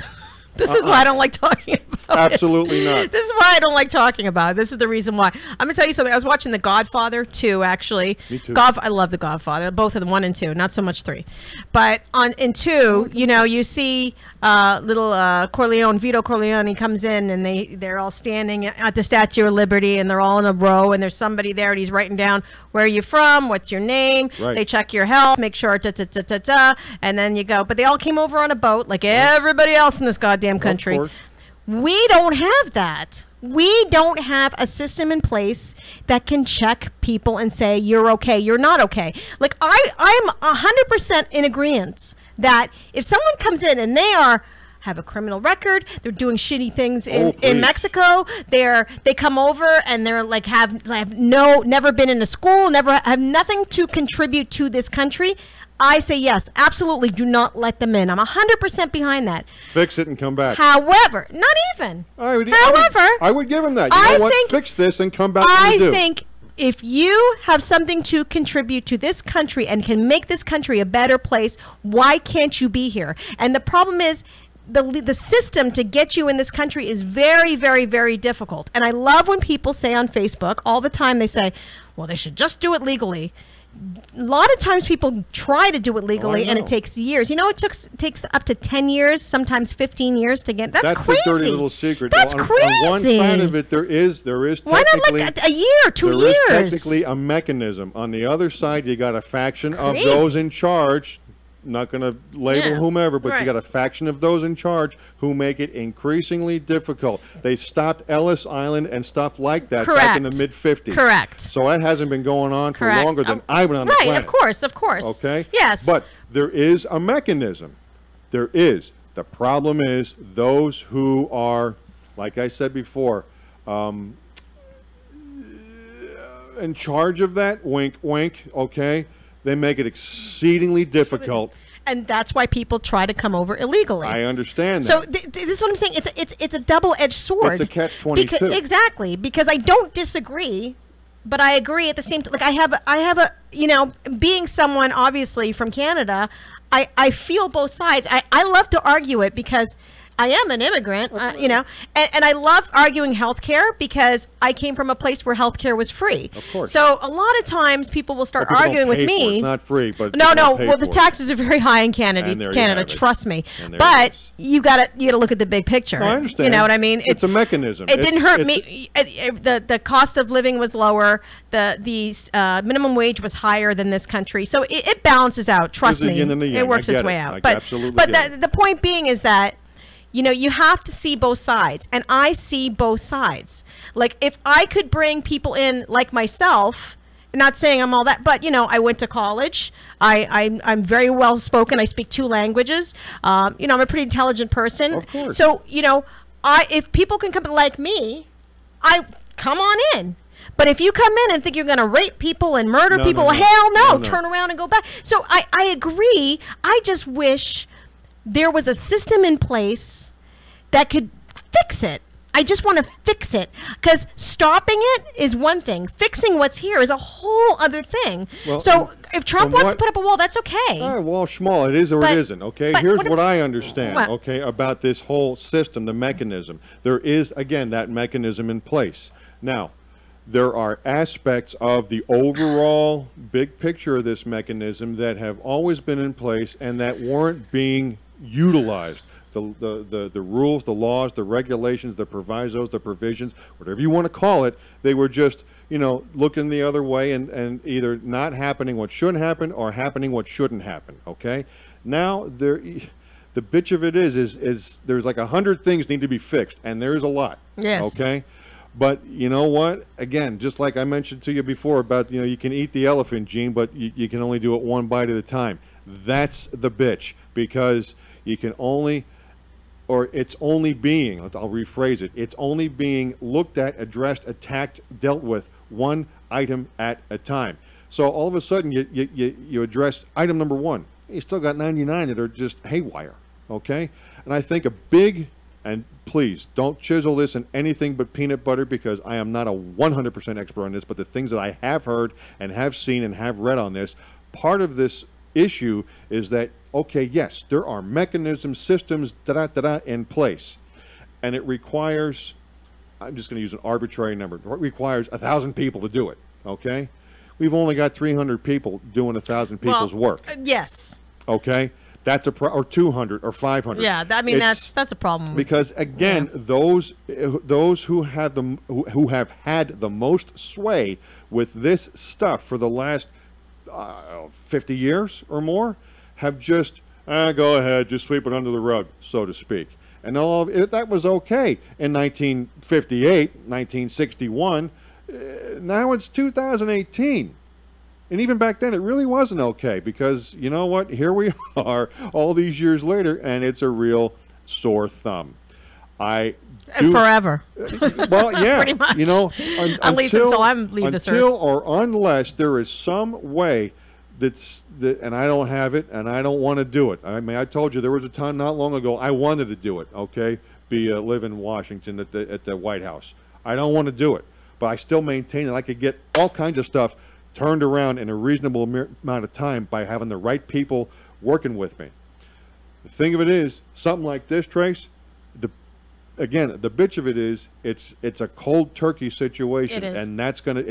This is why I don't like talking about Absolutely it. not. This is why I don't like talking about it. This is the reason why. I'm going to tell you something. I was watching The Godfather 2, actually. Me too. I love The Godfather. Both of them, 1 and 2. Not so much 3. But in 2, you see little Corleone, Vito Corleone, comes in, and they're all standing at the Statue of Liberty, and they're all in a row, and there's somebody there, and he's writing down, where are you from? What's your name? Right. They check your health, make sure, and then you go. But they all came over on a boat, like everybody else in this goddamn country. course. We don't have that. We don't have a system in place that can check people and say, you're okay, you're not okay. Like, I'm 100% in agreement that if someone comes in and they have a criminal record, they're doing shitty things in please. Mexico, they come over and they're like never been in a school, never have nothing to contribute to this country, I say yes, absolutely, do not let them in. I'm 100% behind that. Fix it and come back. However, not even. I would give him that. You know what? Fix this and come back when you do. I think if you have something to contribute to this country and can make this country a better place, why can't you be here? And the problem is, the system to get you in this country is very, very, very difficult. And I love when people say on Facebook all the time, they say, well, they should just do it legally. A lot of times people try to do it legally, and it takes years. You know, it takes up to 10 years, sometimes 15 years to get. That's crazy. The dirty little secret. That's on, crazy. On one side of it, there is Why not like a year, 2 years? There is technically a mechanism. On the other side, you got a faction of Crazy. those in charge. Not going to label whomever, but you got a faction of those in charge who make it increasingly difficult. They stopped Ellis Island and stuff like that back in the mid-'50s. Correct. So that hasn't been going on for longer than I've been on the planet. Right, of course. Okay? Yes. But there is a mechanism. There is. The problem is those who are, like I said before, in charge of that, wink, wink, okay? They make it exceedingly difficult. And that's why people try to come over illegally. I understand that. So this is what I'm saying. It's a double-edged sword. It's a catch-22. Exactly, because I don't disagree, but I agree at the same time. Like I have a being someone obviously from Canada, I feel both sides. I love to argue it because I am an immigrant, and I love arguing healthcare because I came from a place where healthcare was free. Of course. So a lot of times people will start arguing with me. It's not free, but No. people pay Well, the for it. taxes are very high in Canada. And there you have it. Trust me. And there But it is. you gotta look at the big picture. No, I understand. You know what I mean? It's a mechanism. It didn't hurt me. The cost of living was lower. The minimum wage was higher than this country. So it balances out. Trust There's a me. yin and a yang. It works I its get way it. out. I But absolutely get it. the point being is that you know, you have to see both sides, and I see both sides. Like, if I could bring people in like myself, not saying I'm all that, but you know, I went to college. I'm very well spoken. I speak 2 languages. You know, I'm a pretty intelligent person. Of course. So, you know, if people can come like me, I come on in. But if you come in and think you're going to rape people and murder people, hell no, turn around and go back. So I agree. I just wish there was a system in place that could fix it. I just want to fix it, because stopping it is one thing. Fixing what's here is a whole other thing. Well, so if Trump wants to put up a wall, that's okay. Wall schmall, it is or it isn't, okay? Here's what I understand, what? Okay, about this whole system, the mechanism. There is, again, that mechanism in place. Now, there are aspects of the overall big picture of this mechanism that have always been in place and that weren't being utilized. The rules, the laws, the regulations, the provisos, the provisions, whatever you want to call it, they were just, you know, looking the other way and either not happening what should happen or happening what shouldn't happen, okay? Now, the bitch of it is there's like 100 things need to be fixed, and there's a lot, yes. Okay? But you know what? Again, just like I mentioned to you before about, you know, you can eat the elephant, Gene, but you can only do it one bite at a time. That's the bitch, because you can only, or it's only being, I'll rephrase it, it's only being looked at, addressed, attacked, dealt with one item at a time. So all of a sudden you address item number 1. You still got 99 that are just haywire, okay? And I think a big, and please don't chisel this in anything but peanut butter, because I am not a 100% expert on this, but the things that I have heard and have seen and have read on this, part of this issue is that, okay, yes, there are mechanisms, systems, in place, and it requires, I'm just going to use an arbitrary number, it requires 1,000 people to do it, okay? We've only got 300 people doing 1,000 people's work. Yes. Okay? That's or 200 or 500. Yeah, I mean, that's a problem. Because again, those who have who have had the most sway with this stuff for the last 50 years or more have just go ahead, just sweep it under the rug, so to speak. And all of it, that was okay in 1958, 1961. Now it's 2018. And even back then, it really wasn't okay, because you know what? Here we are all these years later, and it's a real sore thumb. And forever. Well, yeah. Pretty much. You know, at least until I'm leave this earth. Until or unless there is some way and I don't have it, and I don't want to do it. I mean, I told you there was a time not long ago I wanted to do it. Okay, live in Washington at the White House. I don't want to do it, but I still maintain that I could get all kinds of stuff turned around in a reasonable amount of time by having the right people working with me. The thing of it is, something like this, Trace, again, the bitch of it is, it's a cold turkey situation, and that's gonna,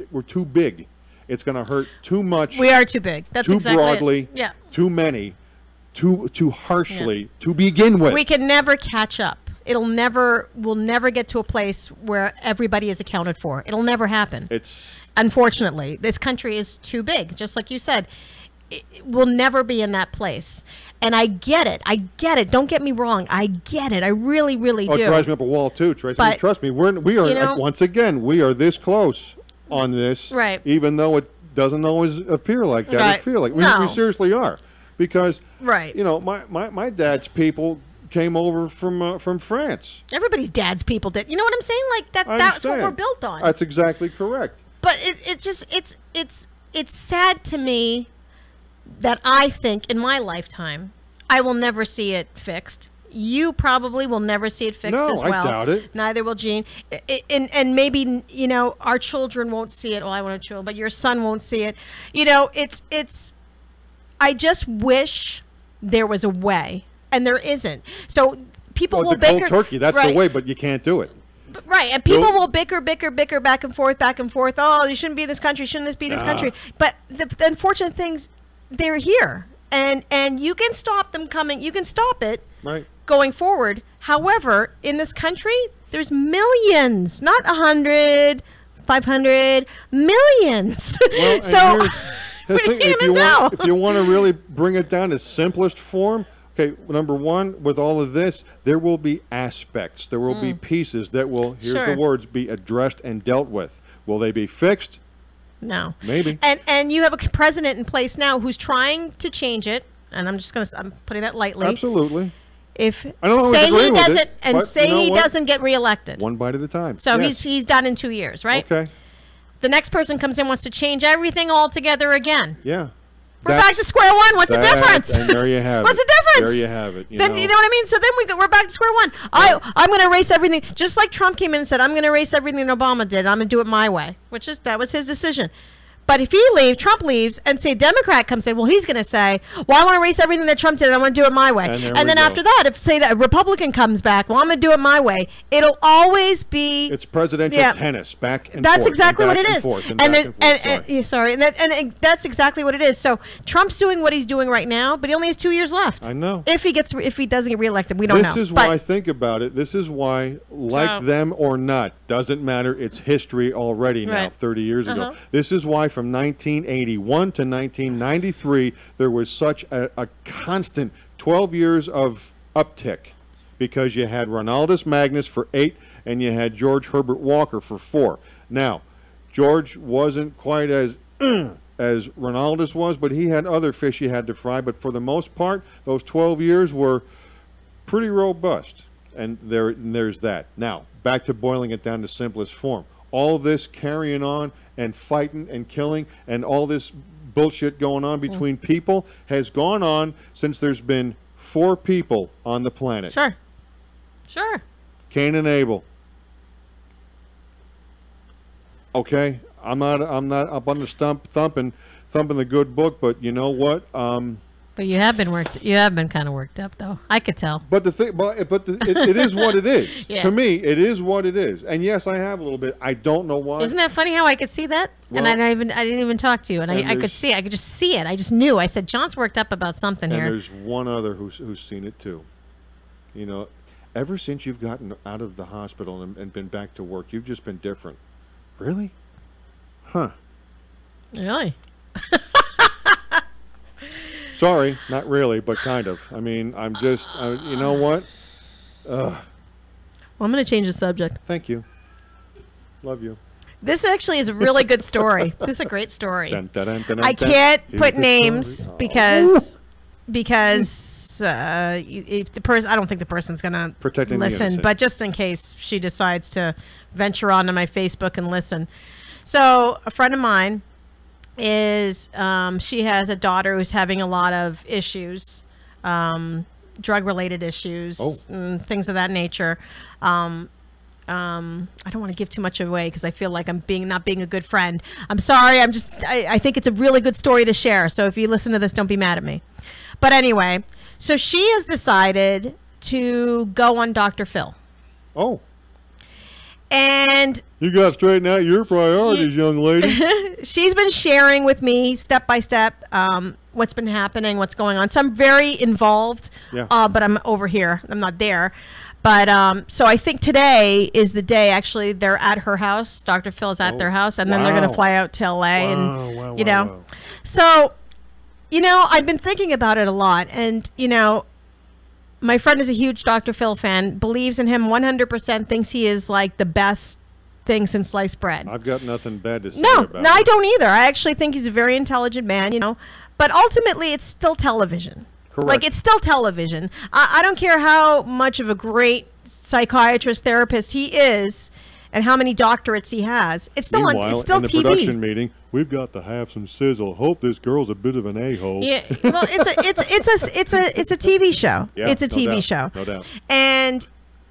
we're too big. It's gonna hurt too much. We are too big. That's too exactly broadly. It. Yeah. Too many. Too harshly to begin with. We can never catch up. We'll never get to a place where everybody is accounted for. It'll never happen. Unfortunately, this country is too big. Just like you said, we'll never be in that place. And I get it. Don't get me wrong. I get it. I really, really do. It drives me up a wall too, Tracy. But, trust me, we are once again, we are this close on this, right? Even though it doesn't always appear like that. Right. I feel like we seriously are, because you know, my dad's people came over from France. Everybody's dad's people did. You know what I'm saying? Like that's what we're built on. That's exactly correct. But it's sad to me that I think in my lifetime I will never see it fixed. You probably will never see it fixed as well. No, I doubt it. Neither will Gene. And maybe, you know, our children won't see it. Well, I want a child, but your son won't see it. You know, I just wish there was a way, and there isn't. So people will bicker. Cold turkey, that's the way, but you can't do it. Right, and people will bicker back and forth. Oh, you shouldn't be in this country. Shouldn't this be this country? But the unfortunate things, they're here, and you can stop them coming. You can stop it. Right. Going forward. However, in this country, there's millions, not 100, 500, millions. Well, so if you want to really bring it down to simplest form, Okay, number one, with all of this, there will be aspects, there will be pieces that will, here's Sure. the words, be addressed and dealt with. Will they be fixed? No. Maybe. And you have a president in place now who's trying to change it, and I'm putting that lightly. Absolutely. If I don't always say agree he with it, doesn't and but say you know he what? doesn't get reelected. One bite at a time. So Yes. he's done in 2 years, right? Okay. The next person comes in, wants to change everything altogether again. Yeah. We're back to square one. What's the difference? And there you have What's it. the difference? There you have it. You know what I mean? So then we're back to square one. I'm going to erase everything, just like Trump came in and said, I'm going to erase everything that Obama did. I'm going to do it my way, that was his decision. But if Trump leaves, and say a Democrat comes in, well, he's going to say, well, I want to erase everything that Trump did, and I want to do it my way. And then after that, if, say, a Republican comes back, well, I'm going to do it my way. It'll always be... It's presidential tennis, back and forth. That's exactly what it is. Sorry. And that's exactly what it is. So Trump's doing what he's doing right now, but he only has 2 years left. I know. If he doesn't get reelected, we don't know. This is why I think about it. This is why, like them or not, doesn't matter. It's history already now, 30 years ago. This is why from 1981 to 1993, there was such a constant 12 years of uptick, because you had Ronaldus Magnus for 8 and you had George Herbert Walker for 4. Now, George wasn't quite as Ronaldus was, but he had other fish he had to fry. But for the most part, those 12 years were pretty robust. And there's that. Now, back to boiling it down to simplest form. All this carrying on and fighting and killing and all this bullshit going on between people has gone on since there's been 4 people on the planet. Sure. Cain and Abel. Okay, I'm not up on the stump thumping the good book, but you know what? But you have been kind of worked up, though. I could tell. But it is what it is. Yeah. To me, it is what it is. And yes, I have a little bit. I don't know why. Isn't that funny how I could see that? Well, and I didn't even talk to you, and I could see it. I could just see it. I just knew. I said, John's worked up about something and here. There's one other who's seen it too. You know, ever since you've gotten out of the hospital and been back to work, you've just been different. Really? Huh. Really? Sorry, not really, but kind of. I mean, I'm just, you know what? Well, I'm going to change the subject. Thank you. Love you. This actually is a really good story. This is a great story. Dun, dun, dun, dun, dun, I can't Here's put the names story. because if the person, I don't think the person's going to Protecting the listen, innocent. but just in case she decides to venture onto my Facebook and listen. So a friend of mine is she has a daughter who's having a lot of issues, drug-related issues, and things of that nature. I don't want to give too much away because I feel like I'm not being a good friend. I'm sorry. I think it's a really good story to share. So if you listen to this, don't be mad at me. But anyway, so she has decided to go on Dr. Phil. Oh. And you got to straighten out your priorities, young lady. She's been sharing with me step by step what's been happening, what's going on. So I'm very involved, but I'm over here. I'm not there. But so I think today is the day. Actually, they're at her house. Dr. Phil is at their house, and then they're going to fly out to LA. And you know, so you know, I've been thinking about it a lot, and you know, my friend is a huge Dr. Phil fan, believes in him 100%, thinks he is like the best thing since sliced bread. I've got nothing bad to say about him. No, I don't either. I actually think he's a very intelligent man, you know. But ultimately, it's still television. Correct. Like, it's still television. I don't care how much of a great psychiatrist, therapist he is, and how many doctorates he has. It's still Meanwhile, it's still in the TV. production meeting, we've got to have some sizzle. Hope this girl's a bit of an a-hole. Yeah, well, it's a TV show. Yeah, it's a no TV doubt, show. no doubt. And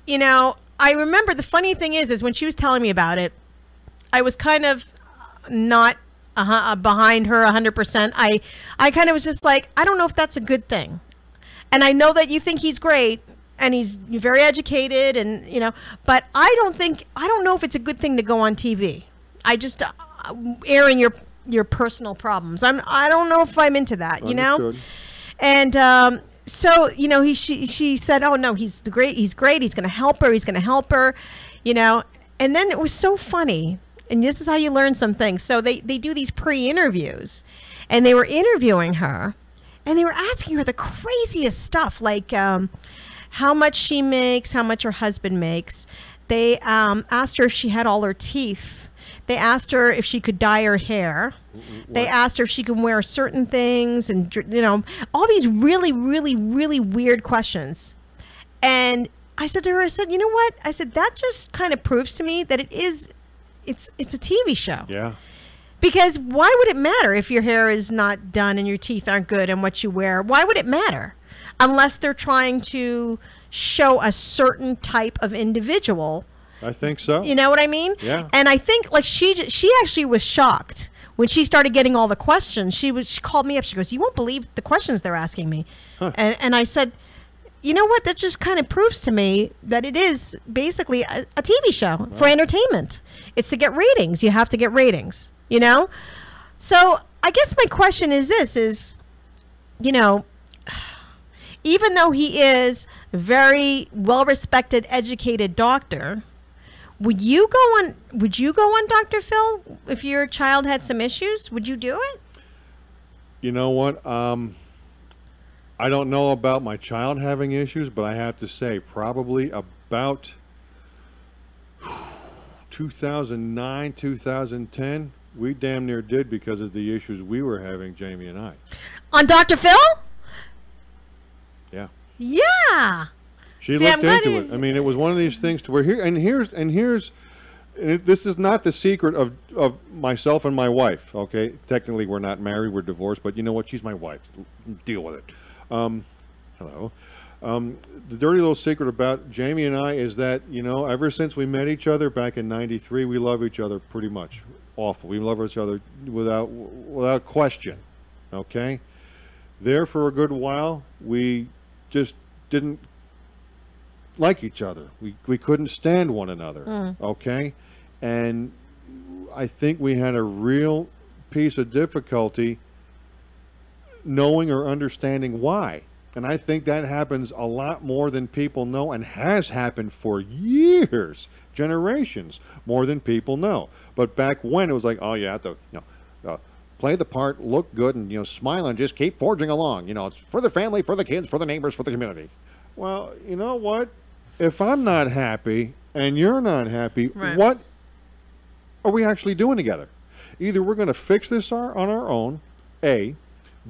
you know, I remember the funny thing is when she was telling me about it, I was kind of not behind her 100%. I kind of was just like, I don't know if that's a good thing. And I know that you think he's great and he's very educated, and you know, but I don't know if it's a good thing to go on TV. I just airing your personal problems. I don't know if I'm into that, you know. And so you know, she said, oh no, he's great. He's going to help her, you know. And then it was so funny. And this is how you learn some things. So they do these pre-interviews, and they were interviewing her, And they were asking her the craziest stuff, like how much she makes, how much her husband makes. They asked her if she had all her teeth. They asked her if she could dye her hair. They asked her if she can wear certain things, and all these really, really, really weird questions. And I said to her, I said, you know what? I said, that just kind of proves to me that it's a TV show. Yeah. Because why would it matter if your hair is not done and your teeth aren't good and what you wear? Why would it matter? Unless they're trying to show a certain type of individual. I think so. You know what I mean? Yeah. And I think like she actually was shocked when she started getting all the questions. She called me up. She goes, "You won't believe the questions they're asking me." Huh. And I said, "You know what? That just kind of proves to me that it is basically a TV show for entertainment. It's to get ratings. You have to get ratings, you know?" So I guess my question is this is, even though he is a very well-respected, educated doctor, would you go on Dr. Phil if your child had some issues? Would you do it? You know what? I don't know about my child having issues, but I have to say probably about 2009, 2010, we damn near did because of the issues we were having, Jamie and I. On Dr. Phil? Yeah. Yeah. She See, looked I'm into glad it. I mean, it was one of these things to where this is not the secret of myself and my wife. Okay, technically we're not married, we're divorced, but you know what? She's my wife. Deal with it. Hello. The dirty little secret about Jamie and I is that ever since we met each other back in '93, we love each other pretty much. Awful. We love each other without question. Okay. There for a good while, we just didn't like each other. We couldn't stand one another. Okay. And I think we had a real piece of difficulty knowing or understanding why. And I think that happens a lot more than people know, and has happened for years, generations, more than people know. But back when it was like, oh, you have to play the part, look good, and smile and just keep forging along. It's for the family, for the kids, for the neighbors, for the community. Well, you know what? If I'm not happy and you're not happy, Right. What are we actually doing together? Either we're going to fix this on our own, A.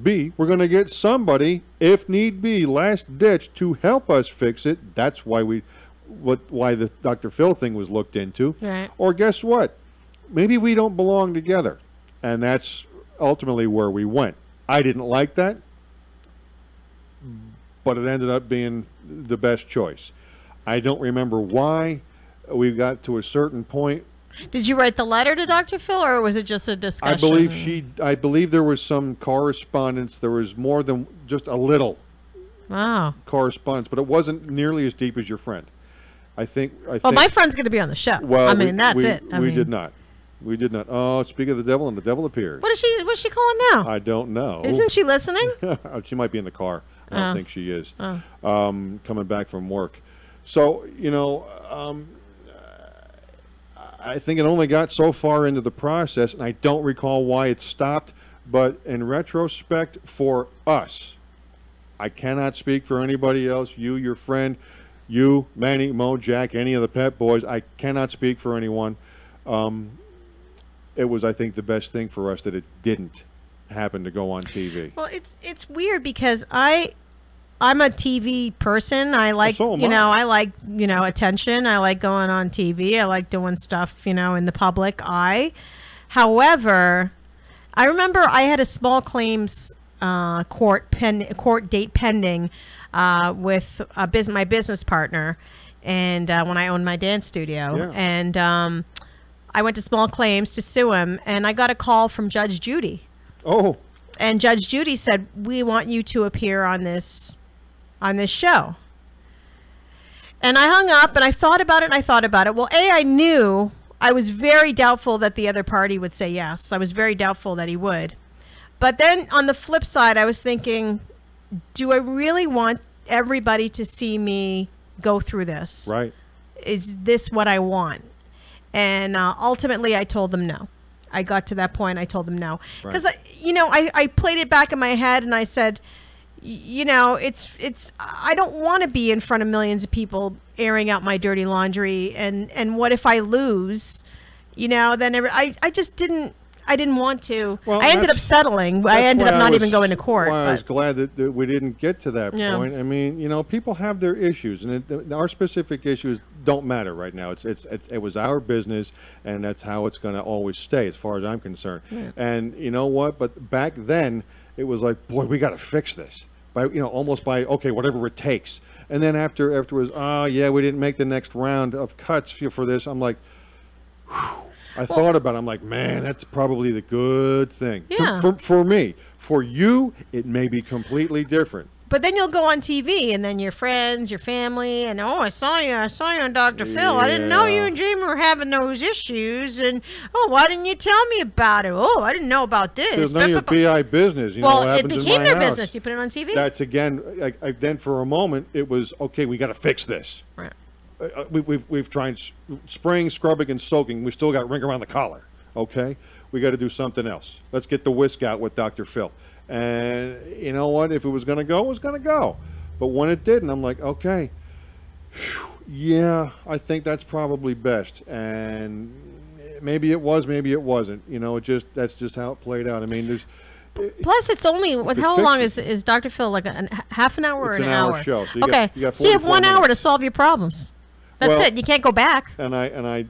B, we're going to get somebody, if need be, last ditch, to help us fix it. That's why why the Dr. Phil thing was looked into. Right. Or guess what? Maybe we don't belong together. And that's ultimately where we went. I didn't like that, but it ended up being the best choice. I don't remember why we got to a certain point. Did you write the letter to Dr. Phil, or was it just a discussion? I believe there was some correspondence. There was more than just a little correspondence, but it wasn't nearly as deep as your friend. I think. Well, my friend's going to be on the show. Well, I mean, that's it. We did not. We did not. Oh, speak of the devil, and the devil appears. What's she calling now? I don't know. Isn't she listening? She might be in the car. I don't think she is. Coming back from work. So, I think it only got so far into the process, and I don't recall why it stopped. But in retrospect, for us, I cannot speak for anybody else. You, your friend, you, Manny, Mo, Jack, any of the Pet Boys. I cannot speak for anyone. It was, I think, the best thing for us that it didn't happen to go on TV. Well, it's weird because I'm a TV person. I like, so am I. I like, attention. I like going on TV. I like doing stuff, in the public eye. However, I remember I had a small claims court date pending with my business partner, and when I owned my dance studio, Yeah. and I went to small claims to sue him, and I got a call from Judge Judy. Oh. And Judge Judy said, "We want you to appear on this show." And I hung up and I thought about it. Well, I knew I was very doubtful that the other party would say yes. I was very doubtful that he would. But then on the flip side, I was thinking, do I really want everybody to see me go through this? Right. Is this what I want? And ultimately, I told them no. I got to that point, I told them no. Because, Right. I played it back in my head and I said, you know, it's I don't want to be in front of millions of people airing out my dirty laundry, and what if I lose? You know, then I just didn't. I didn't want to. Well, I ended up settling. I ended up not even going to court. I was But glad that we didn't get to that Yeah. point. I mean, you know, people have their issues, and our specific issues don't matter right now. It was our business, and that's how it's going to always stay, as far as I'm concerned. And you know what? But back then, it was like, boy, we got to fix this by, you know, almost by, okay, whatever it takes. And then afterwards, oh yeah, we didn't make the next round of cuts for this. I'm like, whew. I thought about it. I'm like, man, that's probably the good thing. Yeah. For me. For you, it may be completely different. But then you'll go on TV, and then your friends, your family, and I saw you on Dr. Phil. I didn't know you Yeah. and Jamie were having those issues, and why didn't you tell me about it? Oh, I didn't know about this. There's none of your PI business. You know Well, what it happens in became my their house. business. You put it on TV. That's again. Then for a moment, it was okay. We got to fix this. Right. We've tried spraying, scrubbing, and soaking. We still got ring around the collar. Okay, we got to do something else. Let's get the whisk out with Dr. Phil. And you know what? If it was going to go, it was going to go. But when it didn't, I'm like, okay, yeah, I think that's probably best. And maybe it was, maybe it wasn't. You know, that's just how it played out. I mean, there's. Plus, it's only could how fix long it. is Dr. Phil, like half an hour or It's an an hour show, so you okay, got so you have 44 1 hour to minutes. solve your problems. That's Well- it. You can't go back. And I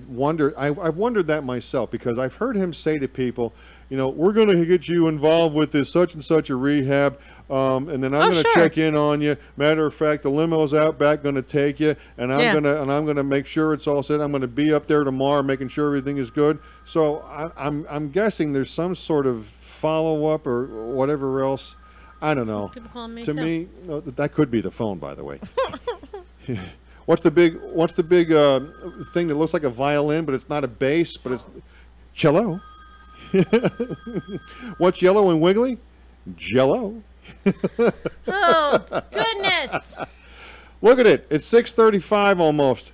wonder. I've wondered that myself, because I've heard him say to people, you know, we're going to get you involved with this such and such a rehab, and then I'm going to sure. check in on you. Matter of fact, the limo's out back going to take you, and Yeah. I'm gonna make sure it's all set. I'm going to be up there tomorrow, making sure everything is good. So I'm guessing there's some sort of follow up or whatever else. I don't know. People calling me To too. me, no, that could be the phone, by the way. What's the big thing that looks like a violin, but it's not a bass, but it's cello? What's yellow and wiggly? Jello. Oh, goodness. Look at it. It's 6:35 almost.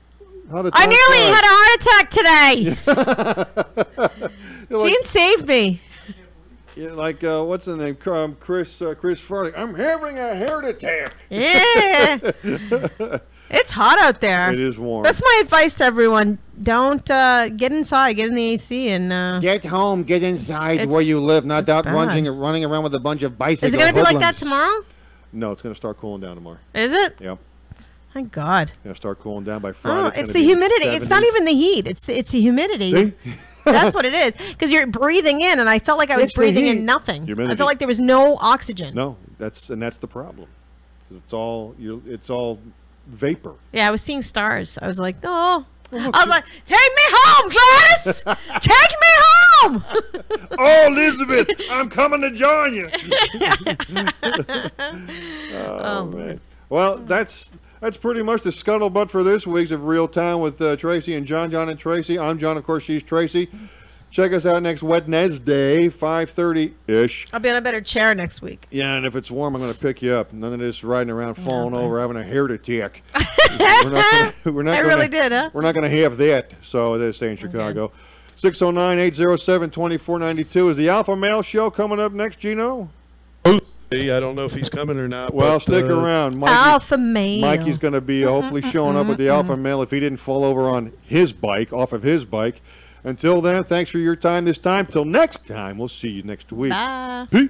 How did I time nearly fly? had a heart attack today. You're like, Gene saved me. you're like what's the name? Chris Farley. I'm having a heart attack. Yeah. It's hot out there. It is warm. That's my advice to everyone. Don't get inside, get in the AC, and Get home, get inside It's- where you live, not it's out bad. running around with a bunch of bicycles. is it going to be like that tomorrow? No, it's going to start cooling down tomorrow. Is it? Yep. Thank God. Going to start cooling down by Friday. Oh, gonna it's be the in humidity. It's not 70s. even the heat. It's the humidity. See? That's what it is. Because you're breathing in, and I felt like I was It's the breathing heat. in nothing. Humidity. I felt like there was no oxygen. No, that's the problem. It's all vapor. Yeah, I was seeing stars. I was like, oh. I was like, take me home, Gladys! Take me home! Oh, Elizabeth, I'm coming to join you. Oh, man. Well, that's pretty much the scuttlebutt for this week's of Realtown with Tracy and John and Tracy. I'm John, of course, she's Tracy. Check us out next Wednesday, 5:30-ish. I'll be in a better chair next week. Yeah, and if it's warm, I'm going to pick you up. None of this riding around, falling okay. over, having a heart attack. We're not I gonna, really did, huh? We're not going to have that. So they say in Chicago. 609-807-2492 is the Alpha Male Show coming up next, Gino. I don't know if he's coming or not. Well, but, stick around. Alpha male. Mikey's going to be hopefully showing up with the Alpha Male if he didn't fall over on his bike, off of his bike. Until then, thanks for your time this time. Till next time, we'll see you next week. Bye. Peace.